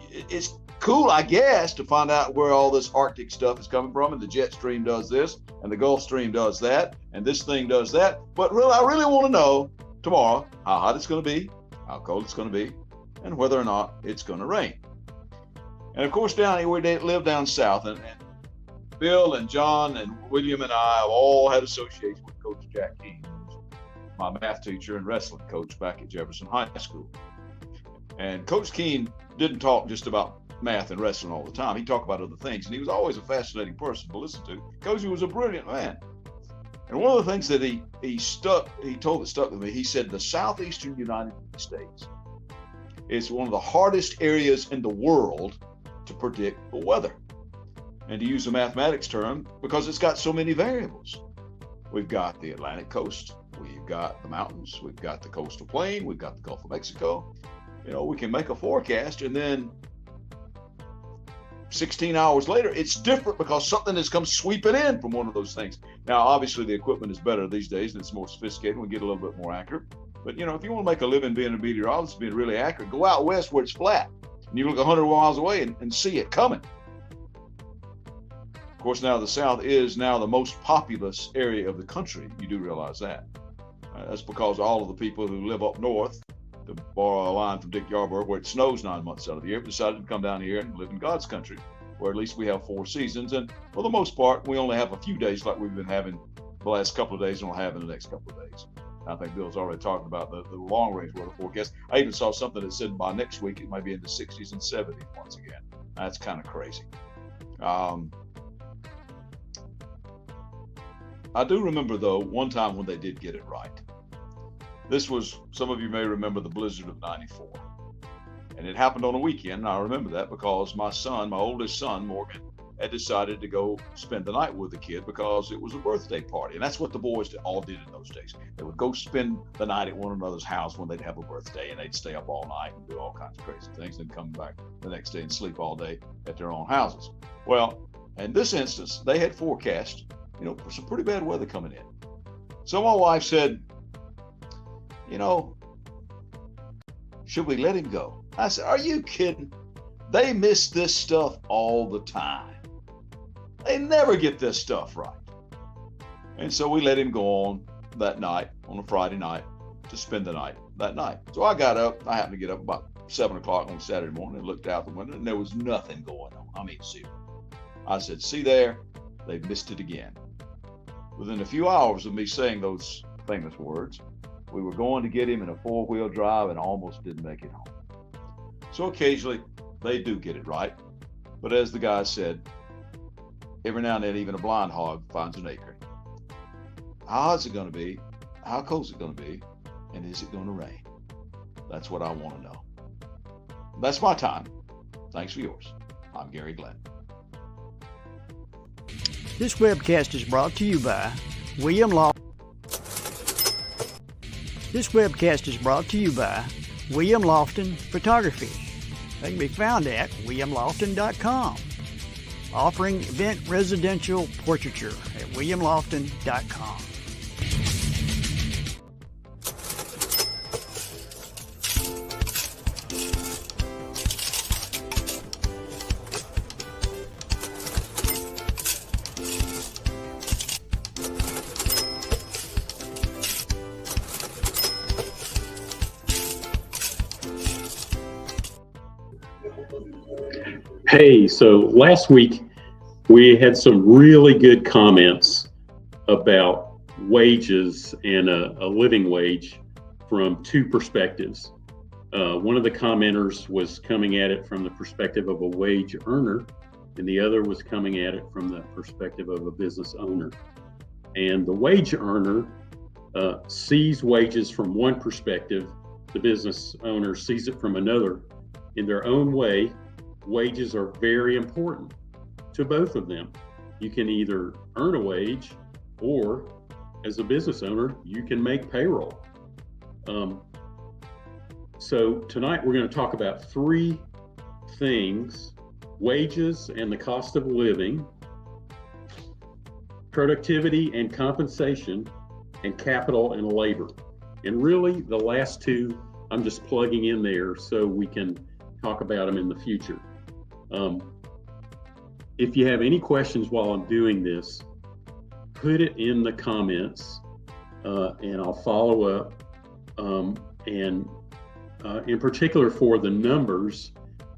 it's cool, I guess, to find out where all this Arctic stuff is coming from, and the jet stream does this, and the Gulf Stream does that, and this thing does that. But really, I really want to know tomorrow how hot it's going to be, how cold it's going to be, and whether or not it's going to rain. And of course, down here, we live down south, and Bill and John and William and I have all had associations with Coach Jack Keene, my math teacher and wrestling coach back at Jefferson High School. And Coach Keene didn't talk just about math and wrestling all the time. He talked about other things, and he was always a fascinating person to listen to because he was a brilliant man. And one of the things that he told that stuck with me, he said the southeastern United States is one of the hardest areas in the world to predict the weather. And to use a mathematics term, because it's got so many variables. We've got the Atlantic coast, we've got the mountains, we've got the coastal plain, we've got the Gulf of Mexico. We can make a forecast, and then 16 hours later, it's different because something has come sweeping in from one of those things. Now, obviously, the equipment is better these days, and it's more sophisticated. We get a little bit more accurate. But, if you want to make a living being a meteorologist, being really accurate, go out west where it's flat, and you look 100 miles away and see it coming. Of course, now the South is now the most populous area of the country. You do realize that. That's because all of the people who live up north, to borrow a line from Dick Yarburg, where it snows 9 months out of the year, decided to come down here and live in God's country, where at least we have 4 seasons. And for the most part, we only have a few days like we've been having the last couple of days and we'll have in the next couple of days. I think Bill's already talked about the long-range weather forecast. I even saw something that said by next week it might be in the 60s and 70s once again. That's kind of crazy. I do remember, though, one time when they did get it right. This was, some of you may remember the blizzard of 94. And it happened on a weekend. And I remember that because my oldest son, Morgan, and decided to go spend the night with the kid because it was a birthday party. And that's what the boys all did in those days. They would go spend the night at one another's house when they'd have a birthday, and they'd stay up all night and do all kinds of crazy things, and come back the next day and sleep all day at their own houses. Well, in this instance, they had forecast, some pretty bad weather coming in. So my wife said, should we let him go? I said, are you kidding? They miss this stuff all the time. They never get this stuff right. And so we let him go on that night, on a Friday night, to spend the night that night. So I got up. I happened to get up about 7 o'clock on Saturday morning and looked out the window, and there was nothing going on. I mean, zero. I said, see there? They missed it again. Within a few hours of me saying those famous words, we were going to get him in a 4-wheel drive and almost didn't make it home. So occasionally, they do get it right. But as the guy said, every now and then, even a blind hog finds an acorn. How hot is it going to be? How cold is it going to be? And is it going to rain? That's what I want to know. That's my time. Thanks for yours. I'm Gary Glenn. This webcast is brought to you by William Lofton. This webcast is brought to you by William Lofton Photography. They can be found at williamlofton.com. Offering event residential portraiture at williamlofton.com. Hey, so last week we had some really good comments about wages and a living wage from two perspectives. One of the commenters was coming at it from the perspective of a wage earner, and the other was coming at it from the perspective of a business owner. And the wage earner sees wages from one perspective, the business owner sees it from another. In their own way, wages are very important to both of them. You can either earn a wage, or as a business owner, you can make payroll. So tonight we're going to talk about three things: wages and the cost of living, productivity and compensation, and capital and labor. And really, the last two I'm just plugging in there so we can talk about them in the future. If you have any questions while I'm doing this, put it in the comments, and I'll follow up. And in particular, for the numbers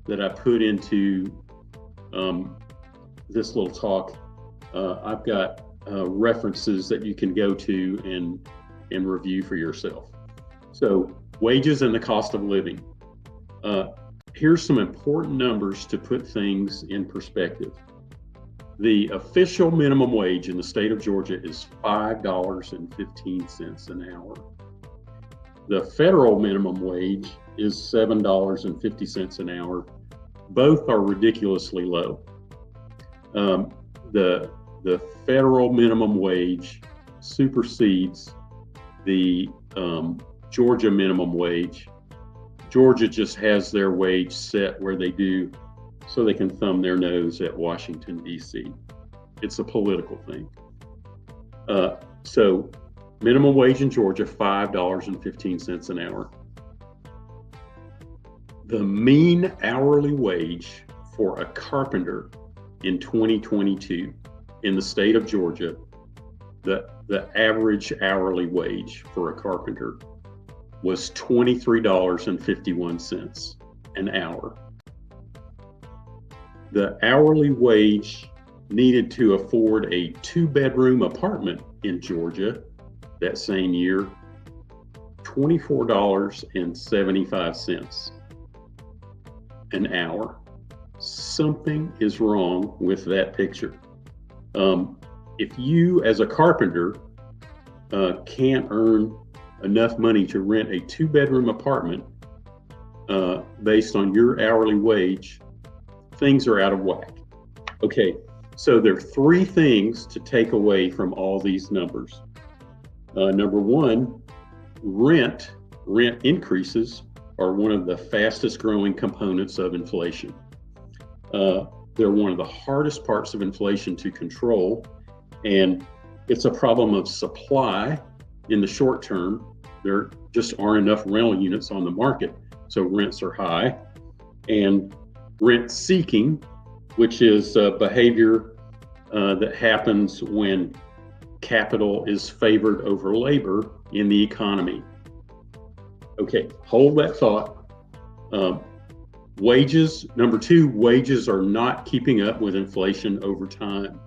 that I put into this little talk, I've got references that you can go to and review for yourself. So, wages and the cost of living. Here's some important numbers to put things in perspective. The official minimum wage in the state of Georgia is $5.15 an hour. The federal minimum wage is $7.50 an hour. Both are ridiculously low. The federal minimum wage supersedes the Georgia minimum wage. Georgia just has their wage set where they do, so they can thumb their nose at Washington, D.C. It's a political thing. So minimum wage in Georgia, $5.15 an hour. The mean hourly wage for a carpenter in 2022 in the state of Georgia, the average hourly wage for a carpenter was $23.51 an hour. The hourly wage needed to afford a 2-bedroom apartment in Georgia that same year, $24.75 an hour. Something is wrong with that picture. If you, as a carpenter, can't earn enough money to rent a 2-bedroom apartment based on your hourly wage, things are out of whack. Okay, So there are three things to take away from all these numbers. Number one, rent increases are one of the fastest growing components of inflation. They're one of the hardest parts of inflation to control, and it's a problem of supply in the short term. There just aren't enough rental units on the market, so rents are high. And rent seeking, which is behavior that happens when capital is favored over labor in the economy. Okay, hold that thought. Wages, number two, wages are not keeping up with inflation over time.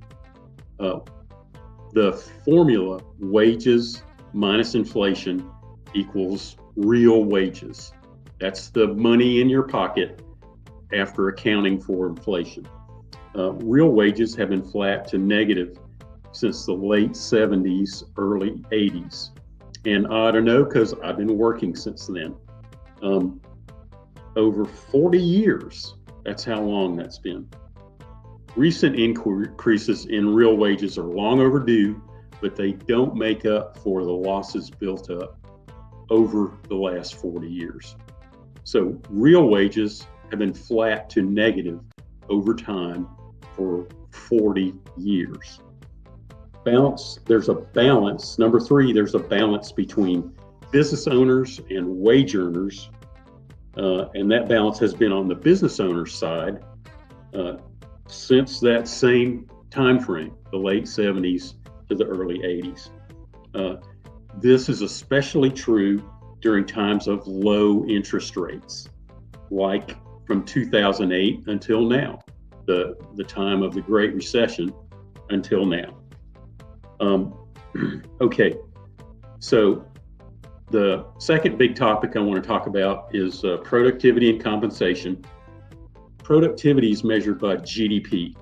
The formula, wages minus inflation equals real wages. That's the money in your pocket after accounting for inflation. Real wages have been flat to negative since the late 70s, early 80s. And I ought to know because I've been working since then. Over 40 years, that's how long that's been. Recent increases in real wages are long overdue, but they don't make up for the losses built up over the last 40 years. So real wages have been flat to negative over time for 40 years. There's a balance. Number three, there's a balance between business owners and wage earners, and that balance has been on the business owner's side since that same time frame, the late 70s to the early 80s. This is especially true during times of low interest rates, like from 2008 until now, the time of the Great Recession until now. Okay, so the second big topic I want to talk about is productivity and compensation. Productivity is measured by GDP.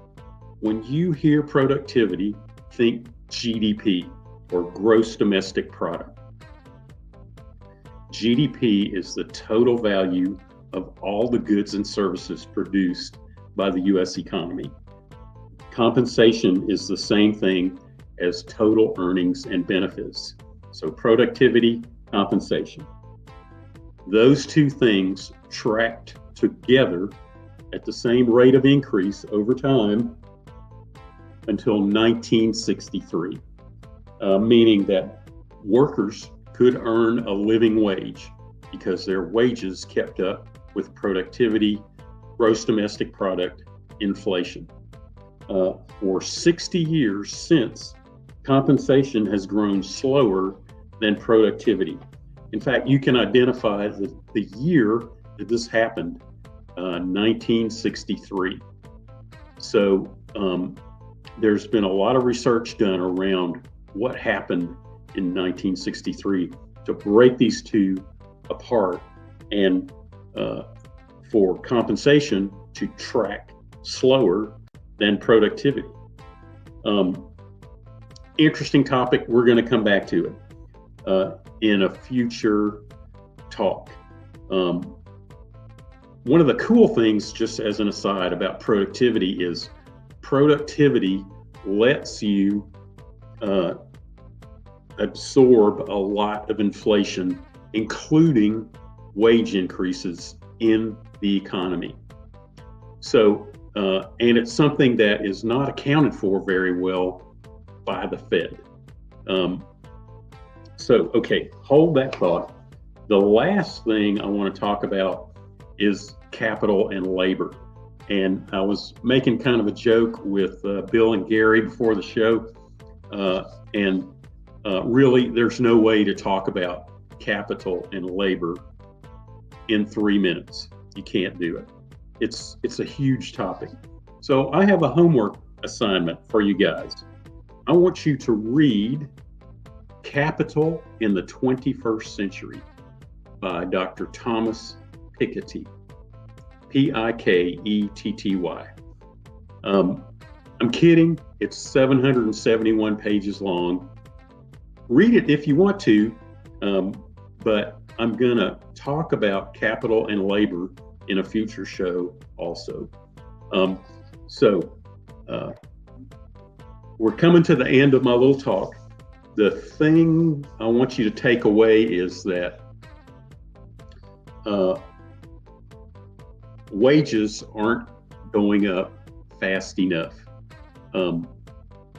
When you hear productivity, think GDP, or gross domestic product. GDP is the total value of all the goods and services produced by the U.S. economy. Compensation is the same thing as total earnings and benefits. So productivity, compensation. Those two things tracked together at the same rate of increase over time until 1963, meaning that workers could earn a living wage because their wages kept up with productivity, gross domestic product, inflation. For 60 years since, compensation has grown slower than productivity. In fact, you can identify the year that this happened, 1963. So there's been a lot of research done around what happened in 1963 to break these two apart and for compensation to track slower than productivity. Interesting topic. We're going to come back to it in a future talk. One of the cool things, just as an aside, about productivity is productivity lets you absorb a lot of inflation, including wage increases in the economy. So, and it's something that is not accounted for very well by the Fed. Okay, hold that thought. The last thing I want to talk about is capital and labor. And I was making kind of a joke with Bill and Gary before the show. Really, there's no way to talk about capital and labor in 3 minutes. You can't do it. It's a huge topic. So I have a homework assignment for you guys. I want you to read Capital in the 21st Century by Dr. Thomas Piketty, Piketty. I'm kidding. It's 771 pages long. Read it if you want to, but I'm going to talk about capital and labor in a future show also. we're coming to the end of my little talk. The thing I want you to take away is that wages aren't going up fast enough.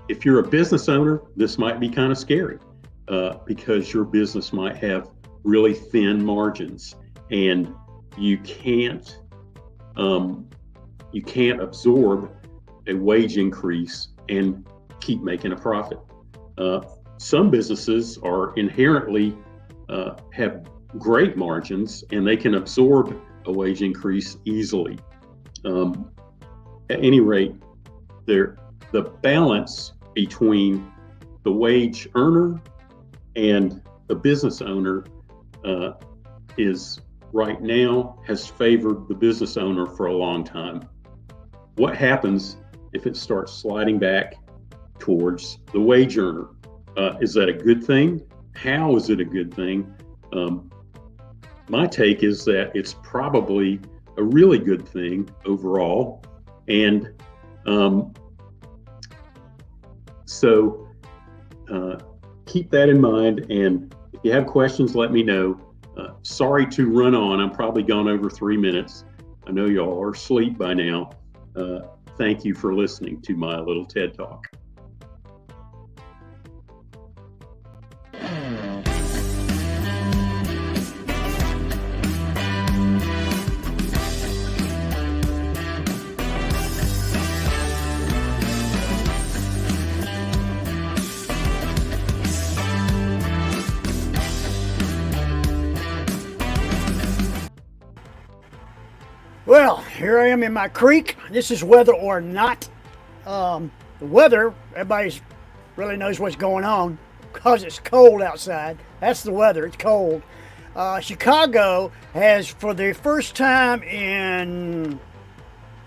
If you're a business owner, this might be kind of scary because your business might have really thin margins, and you can't absorb a wage increase and keep making a profit. Some businesses are inherently have great margins and they can absorb a wage increase easily. At any rate, the balance between the wage earner and the business owner is right now has favored the business owner for a long time. What happens if it starts sliding back towards the wage earner? Is that a good thing? How is it a good thing? My take is that it's probably a really good thing overall. And so keep that in mind. And if you have questions, let me know. Sorry to run on. I'm probably gone over 3 minutes. I know y'all are asleep by now. Thank you for listening to my little TED Talk. Well, here I am in my creek. This is Whether or Not. The weather, everybody really knows what's going on because it's cold outside. That's the weather, it's cold. Chicago has, for the first time in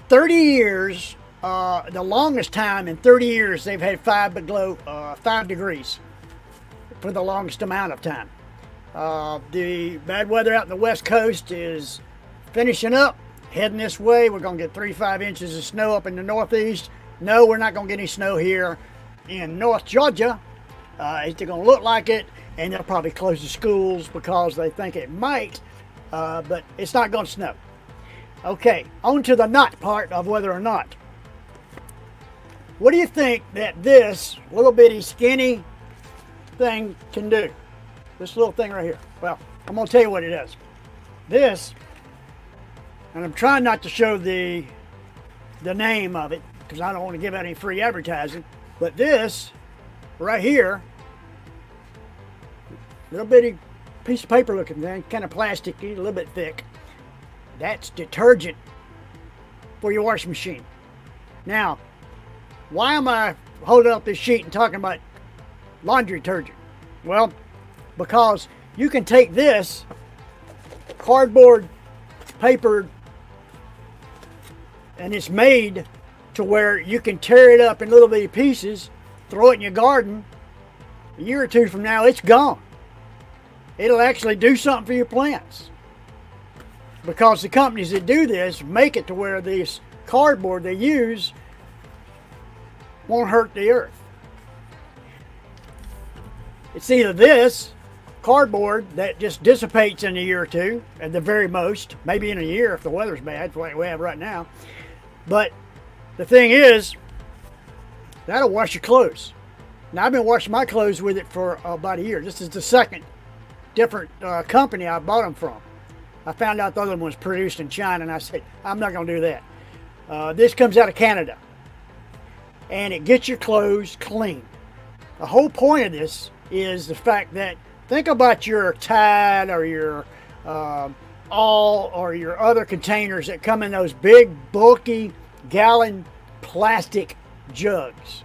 30 years, the longest time in 30 years, they've had 5 degrees for the longest amount of time. The bad weather out in the West Coast is finishing up. Heading this way, we're going to get 3-5 inches of snow up in the Northeast. No, we're not going to get any snow here in North Georgia. It's going to look like it, and they'll probably close the schools because they think it might, but it's not going to snow. Okay, on to the not part of Whether or Not. What do you think that this little bitty skinny thing can do? This little thing right here. Well, I'm going to tell you what it is. This, and I'm trying not to show the name of it because I don't want to give out any free advertising, but this right here, little bitty piece of paper looking thing, kind of plasticky, a little bit thick, that's detergent for your washing machine. Now, why am I holding up this sheet and talking about laundry detergent? Well, because you can take this cardboard paper, and it's made to where you can tear it up in little bitty pieces, throw it in your garden. A year or two from now, it's gone. It'll actually do something for your plants. Because the companies that do this make it to where this cardboard they use won't hurt the earth. It's either this cardboard that just dissipates in a year or two, at the very most, maybe in a year if the weather's bad, like we have right now. But the thing is, that'll wash your clothes. Now, I've been washing my clothes with it for about a year. This is the second different company I bought them from. I found out the other one was produced in China, and I said, I'm not going to do that. This comes out of Canada, and it gets your clothes clean. The whole point of this is the fact that, think about your Tide or your All or your other containers that come in those big, bulky, gallon plastic jugs.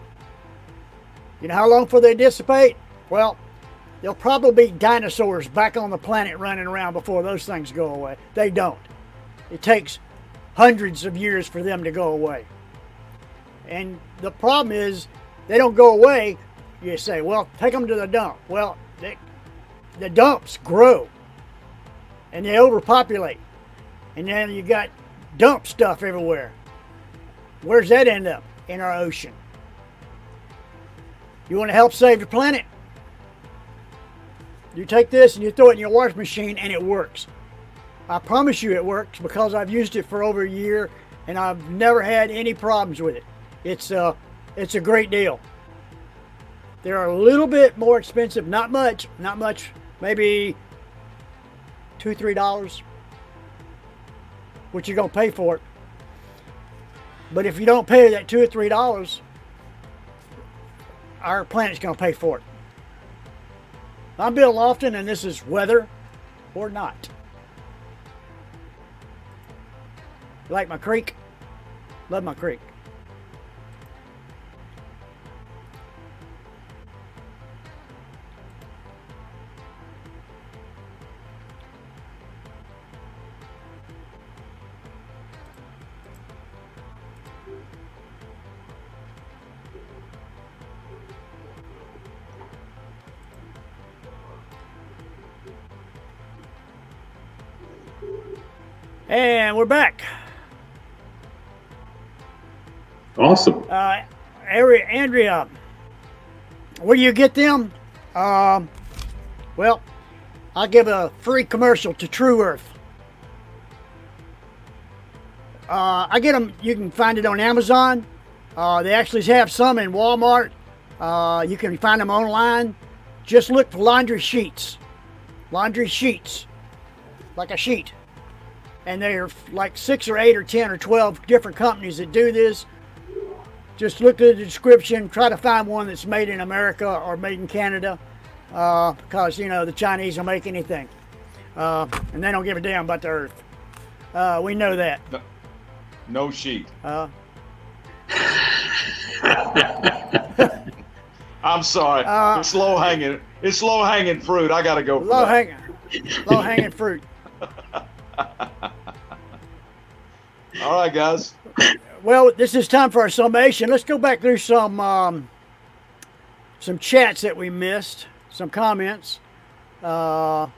You know how long before they dissipate? Well, there'll probably be dinosaurs back on the planet running around before those things go away. They don't. It takes hundreds of years for them to go away. And the problem is, they don't go away. You say, well, take them to the dump. Well, the dumps grow and they overpopulate, and then you got dump stuff everywhere. Where's that end up? In our ocean. You want to help save the planet? You take this and you throw it in your washing machine and it works. I promise you it works because I've used it for over a year and I've never had any problems with it. It's a great deal. They're a little bit more expensive, not much, maybe $2, $3, what you're gonna pay for it. But if you don't pay that $2 or $3, our planet's gonna pay for it. I'm Bill Lofton, and this is Weather or Not. You like my creek? Love my creek. And we're back. Awesome. Andrea, where do you get them? Well, I'll give a free commercial to True Earth. I get them, you can find it on Amazon. They actually have some in Walmart. You can find them online. Just look for laundry sheets. Laundry sheets. Like a sheet. And there are like 6 or 8 or 10 or 12 different companies that do this. Just look at the description, try to find one that's made in America or made in Canada, because, you know, the Chinese will make anything. And they don't give a damn about the earth. We know that. No sheet. I'm sorry. It's low hanging fruit. I gotta go. Low hanging fruit. All right, guys. Well, this is time for our summation. Let's go back through some chats that we missed, some comments. Brenda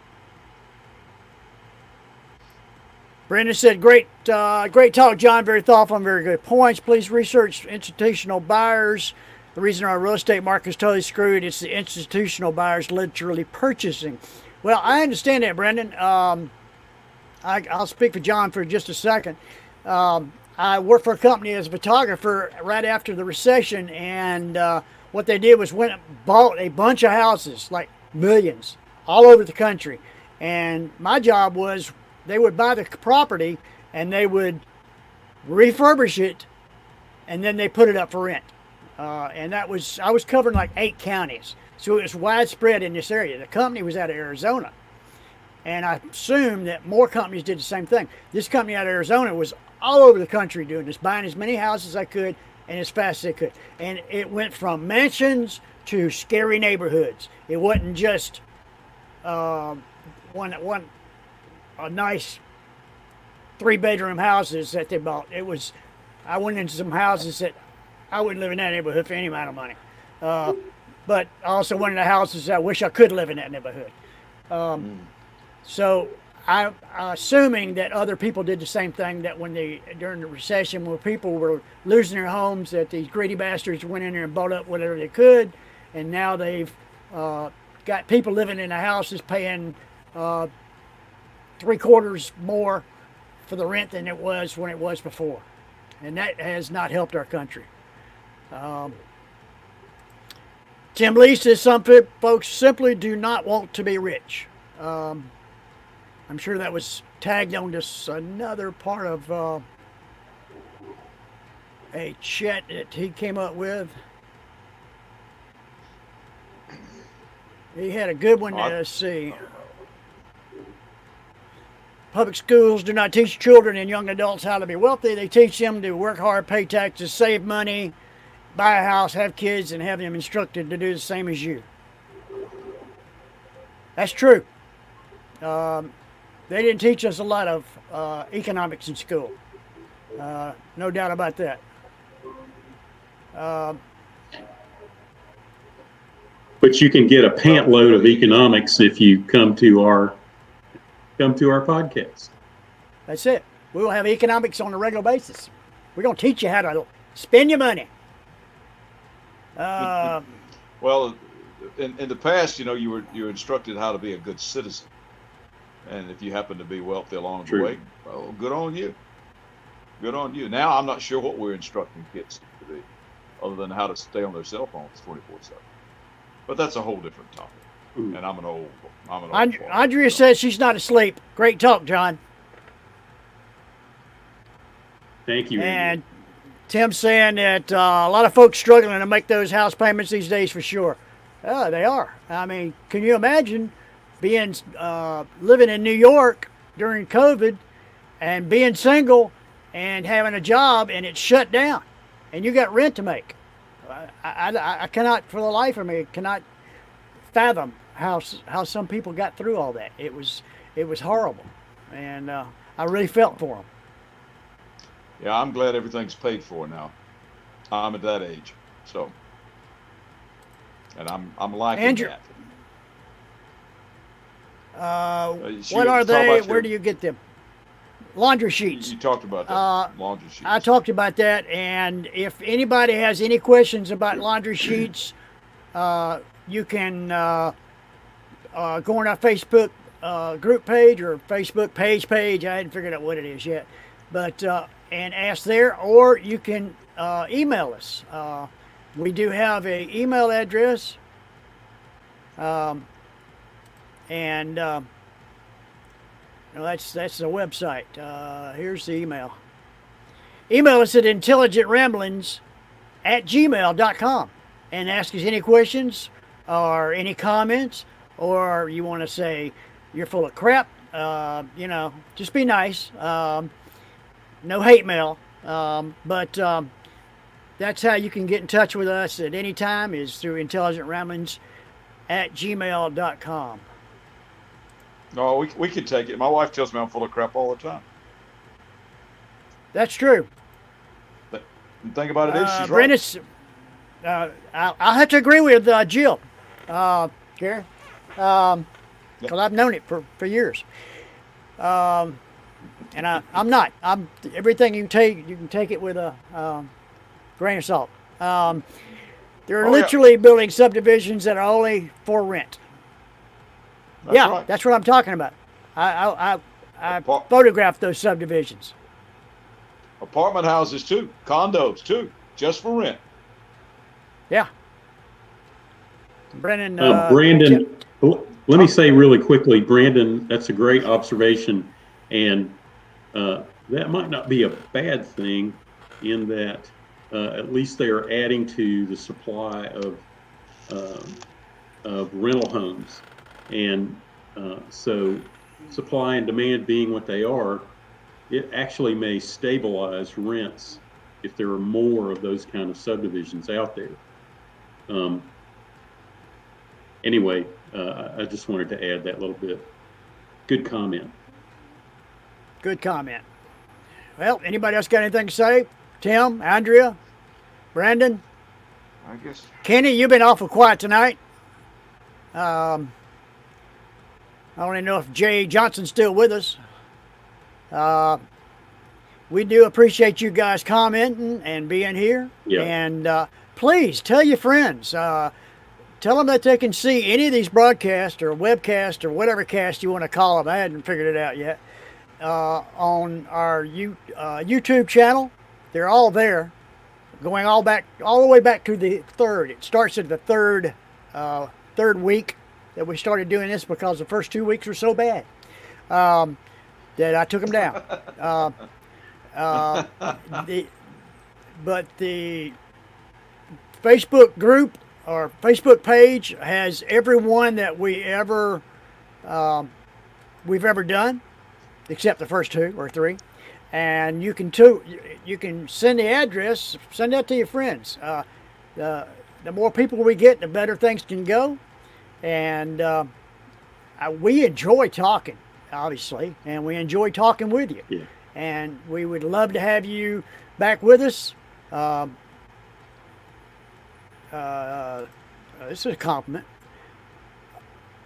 said, great talk, John. Very thoughtful and very good points. Please research institutional buyers. The reason our real estate market is totally screwed, it's the institutional buyers literally purchasing. Well, I understand that, Brendan. I'll speak for John for just a second. I worked for a company as a photographer right after the recession, and what they did was went and bought a bunch of houses, like millions, all over the country. And my job was they would buy the property and they would refurbish it, and then they put it up for rent. And I was covering like 8 counties, so it was widespread in this area. The company was out of Arizona. And I assume that more companies did the same thing. This company out of Arizona was all over the country doing this, buying as many houses as I could and as fast as they could. And it went from mansions to scary neighborhoods. It wasn't just a nice 3-bedroom houses that they bought. I went into some houses that I wouldn't live in that neighborhood for any amount of money. But I also went into houses that I wish I could live in that neighborhood. So I'm assuming that other people did the same thing, that during the recession when people were losing their homes, that these greedy bastards went in there and bought up whatever they could, and now they've got people living in the houses paying 3/4 more for the rent than it was when it was before. And that has not helped our country. Tim Lee says some folks simply do not want to be rich. I'm sure that was tagged on to another part of a chat that he came up with. He had a good one. Let's see. Public schools do not teach children and young adults how to be wealthy. They teach them to work hard, pay taxes, save money, buy a house, have kids, and have them instructed to do the same as you. That's true. They didn't teach us a lot of economics in school. No doubt about that. But you can get a pant load of economics if you come to our podcast. That's it. We will have economics on a regular basis. We're going to teach you how to spend your money. Well, in the past, you were instructed how to be a good citizen, and if you happen to be wealthy along the True. way, well, good on you. Good on you. Now I'm not sure what we're instructing kids to be, other than how to stay on their cell phones 24/7. But that's a whole different topic. Ooh. And I'm an old Andrea so. says she's not asleep. Great talk, John. Thank you, And Andrew. Tim's saying that a lot of folks struggling to make those house payments these days for sure. Oh, they are. I mean, can you imagine being living in New York during COVID and being single and having a job and it's shut down and you got rent to make? I cannot, for the life of me, cannot fathom how some people got through all that. It was horrible, and I really felt for them. Yeah, I'm glad everything's paid for now. I'm at that age, so, and I'm liking Andrew, that. What are they? Where do you get them? Laundry sheets. You talked about that. Laundry sheets. I talked about that, and if anybody has any questions about laundry sheets, you can go on our Facebook group page or Facebook page. I hadn't figured out what it is yet, but and ask there, or you can email us. We do have a email address, and no, that's the website. Here's the email. Email us at intelligentramblings@gmail.com and ask us any questions or any comments, or you want to say you're full of crap. Just be nice. No hate mail. But that's how you can get in touch with us at any time, is through intelligentramblings@gmail.com. No, we could take it. My wife tells me I'm full of crap all the time. That's true. The thing about it is, she's Brennus, right. I'll have to agree with Jill, Gary, because I've known it for years. And I'm not. I'm everything you can take it with a grain of salt. They're literally building subdivisions that are only for rent. That's right. That's what I'm talking about. I photographed those subdivisions. Apartment houses too, condos too, just for rent. Yeah. Brandon. Brandon, let me say really quickly, Brandon, that's a great observation, and that might not be a bad thing, in that at least they are adding to the supply of rental homes, and so supply and demand being what they are, it actually may stabilize rents if there are more of those kind of subdivisions out there. Anyway, I just wanted to add that little bit. Good comment. Good comment. Well, anybody else got anything to say? Tim, Andrea, Brandon? I guess. Kenny, you've been awful quiet tonight. I don't even know if Jay Johnson's still with us. We do appreciate you guys commenting and being here. Yeah. And please tell your friends. Tell them that they can see any of these broadcasts or webcasts or whatever cast you want to call them. I hadn't figured it out yet. On our YouTube channel. They're all there, going all the way back to the third. It starts at the third week that we started doing this, because the first 2 weeks were so bad that I took them down. But the Facebook group or Facebook page has everyone that we've ever done, except the first 2 or 3. And you can send the address, send that to your friends. The more people we get, the better things can go. And we enjoy talking, obviously, and we enjoy talking with you. Yeah. And we would love to have you back with us. This is a compliment.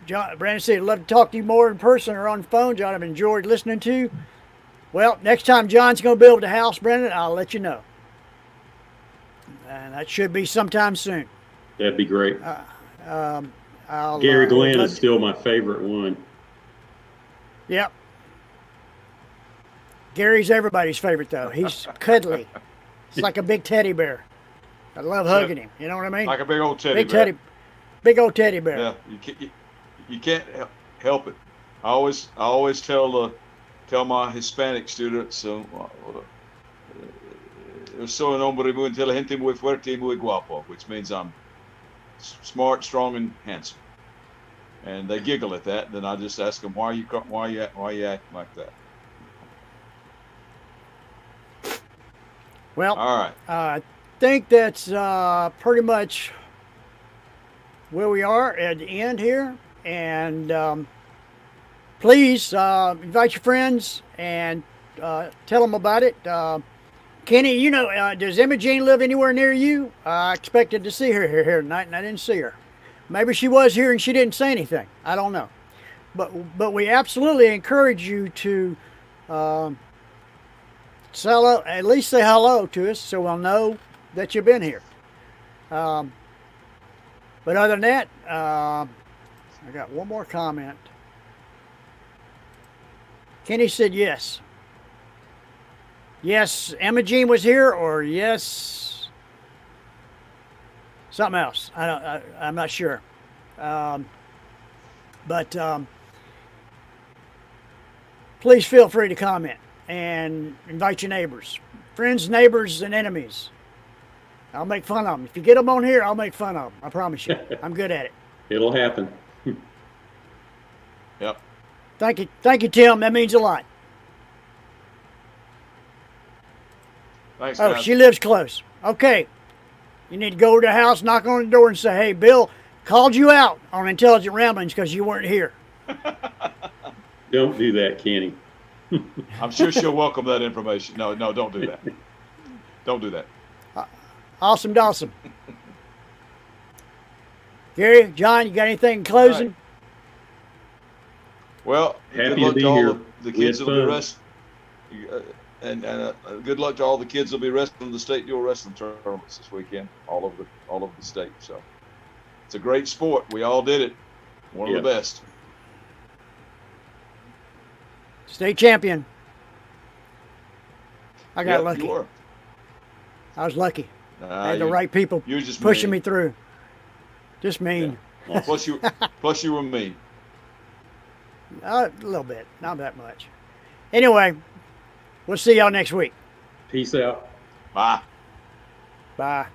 Brandon said, I'd love to talk to you more in person or on the phone. John, I've enjoyed listening to you. Well, next time John's going to build a house, Brandon, I'll let you know. And that should be sometime soon. That'd be great. I'll, Gary Glenn is still my favorite one. Yep. Gary's everybody's favorite, though. He's cuddly. It's like a big teddy bear. I love hugging him. You know what I mean? Like a big old teddy bear. Big old teddy bear. Yeah, you can't help it. I always tell my Hispanic students, soy un hombre muy inteligente, muy fuerte, y muy guapo, which means I'm smart, strong, and handsome. And they giggle at that. Then I just ask them, why you acting like that? Well, all right. I think that's pretty much where we are at the end here. And please invite your friends and tell them about it. Kenny, does Imogene live anywhere near you? I expected to see her here tonight, and I didn't see her. Maybe she was here and she didn't say anything. I don't know. But we absolutely encourage you to at least say hello to us so we'll know that you've been here. But other than that, I got one more comment. Kenny said yes. Yes, Imogene was here, or yes, something else. I'm not sure. But please feel free to comment and invite your neighbors, friends, neighbors, and enemies. I'll make fun of them. If you get them on here, I'll make fun of them. I promise you. I'm good at it. It'll happen. Yep. Thank you, Tim. That means a lot. Thanks, Oh, guys. she lives close. Okay. You need to go to the house, knock on the door, and say, hey, Bill called you out on Intelligent Ramblings because you weren't here. Don't do that, Kenny. I'm sure she'll welcome that information. No, don't do that. Don't do that. Awesome, Dawson. Gary, John, you got anything in closing? Right. Well, Happy good luck to be to all here. the kids We that'll had be fun. resting. And good luck to all the kids that'll be wrestling the state dual wrestling tournaments this weekend, all over the state. So it's a great sport. We all did it. One of the best. State champion. I got Yep, lucky. You were. I was lucky. I had the right people you just pushing mean. me through. Just mean. Yeah. Plus you were mean. A little bit, not that much. Anyway, we'll see y'all next week. Peace out. Bye. Bye.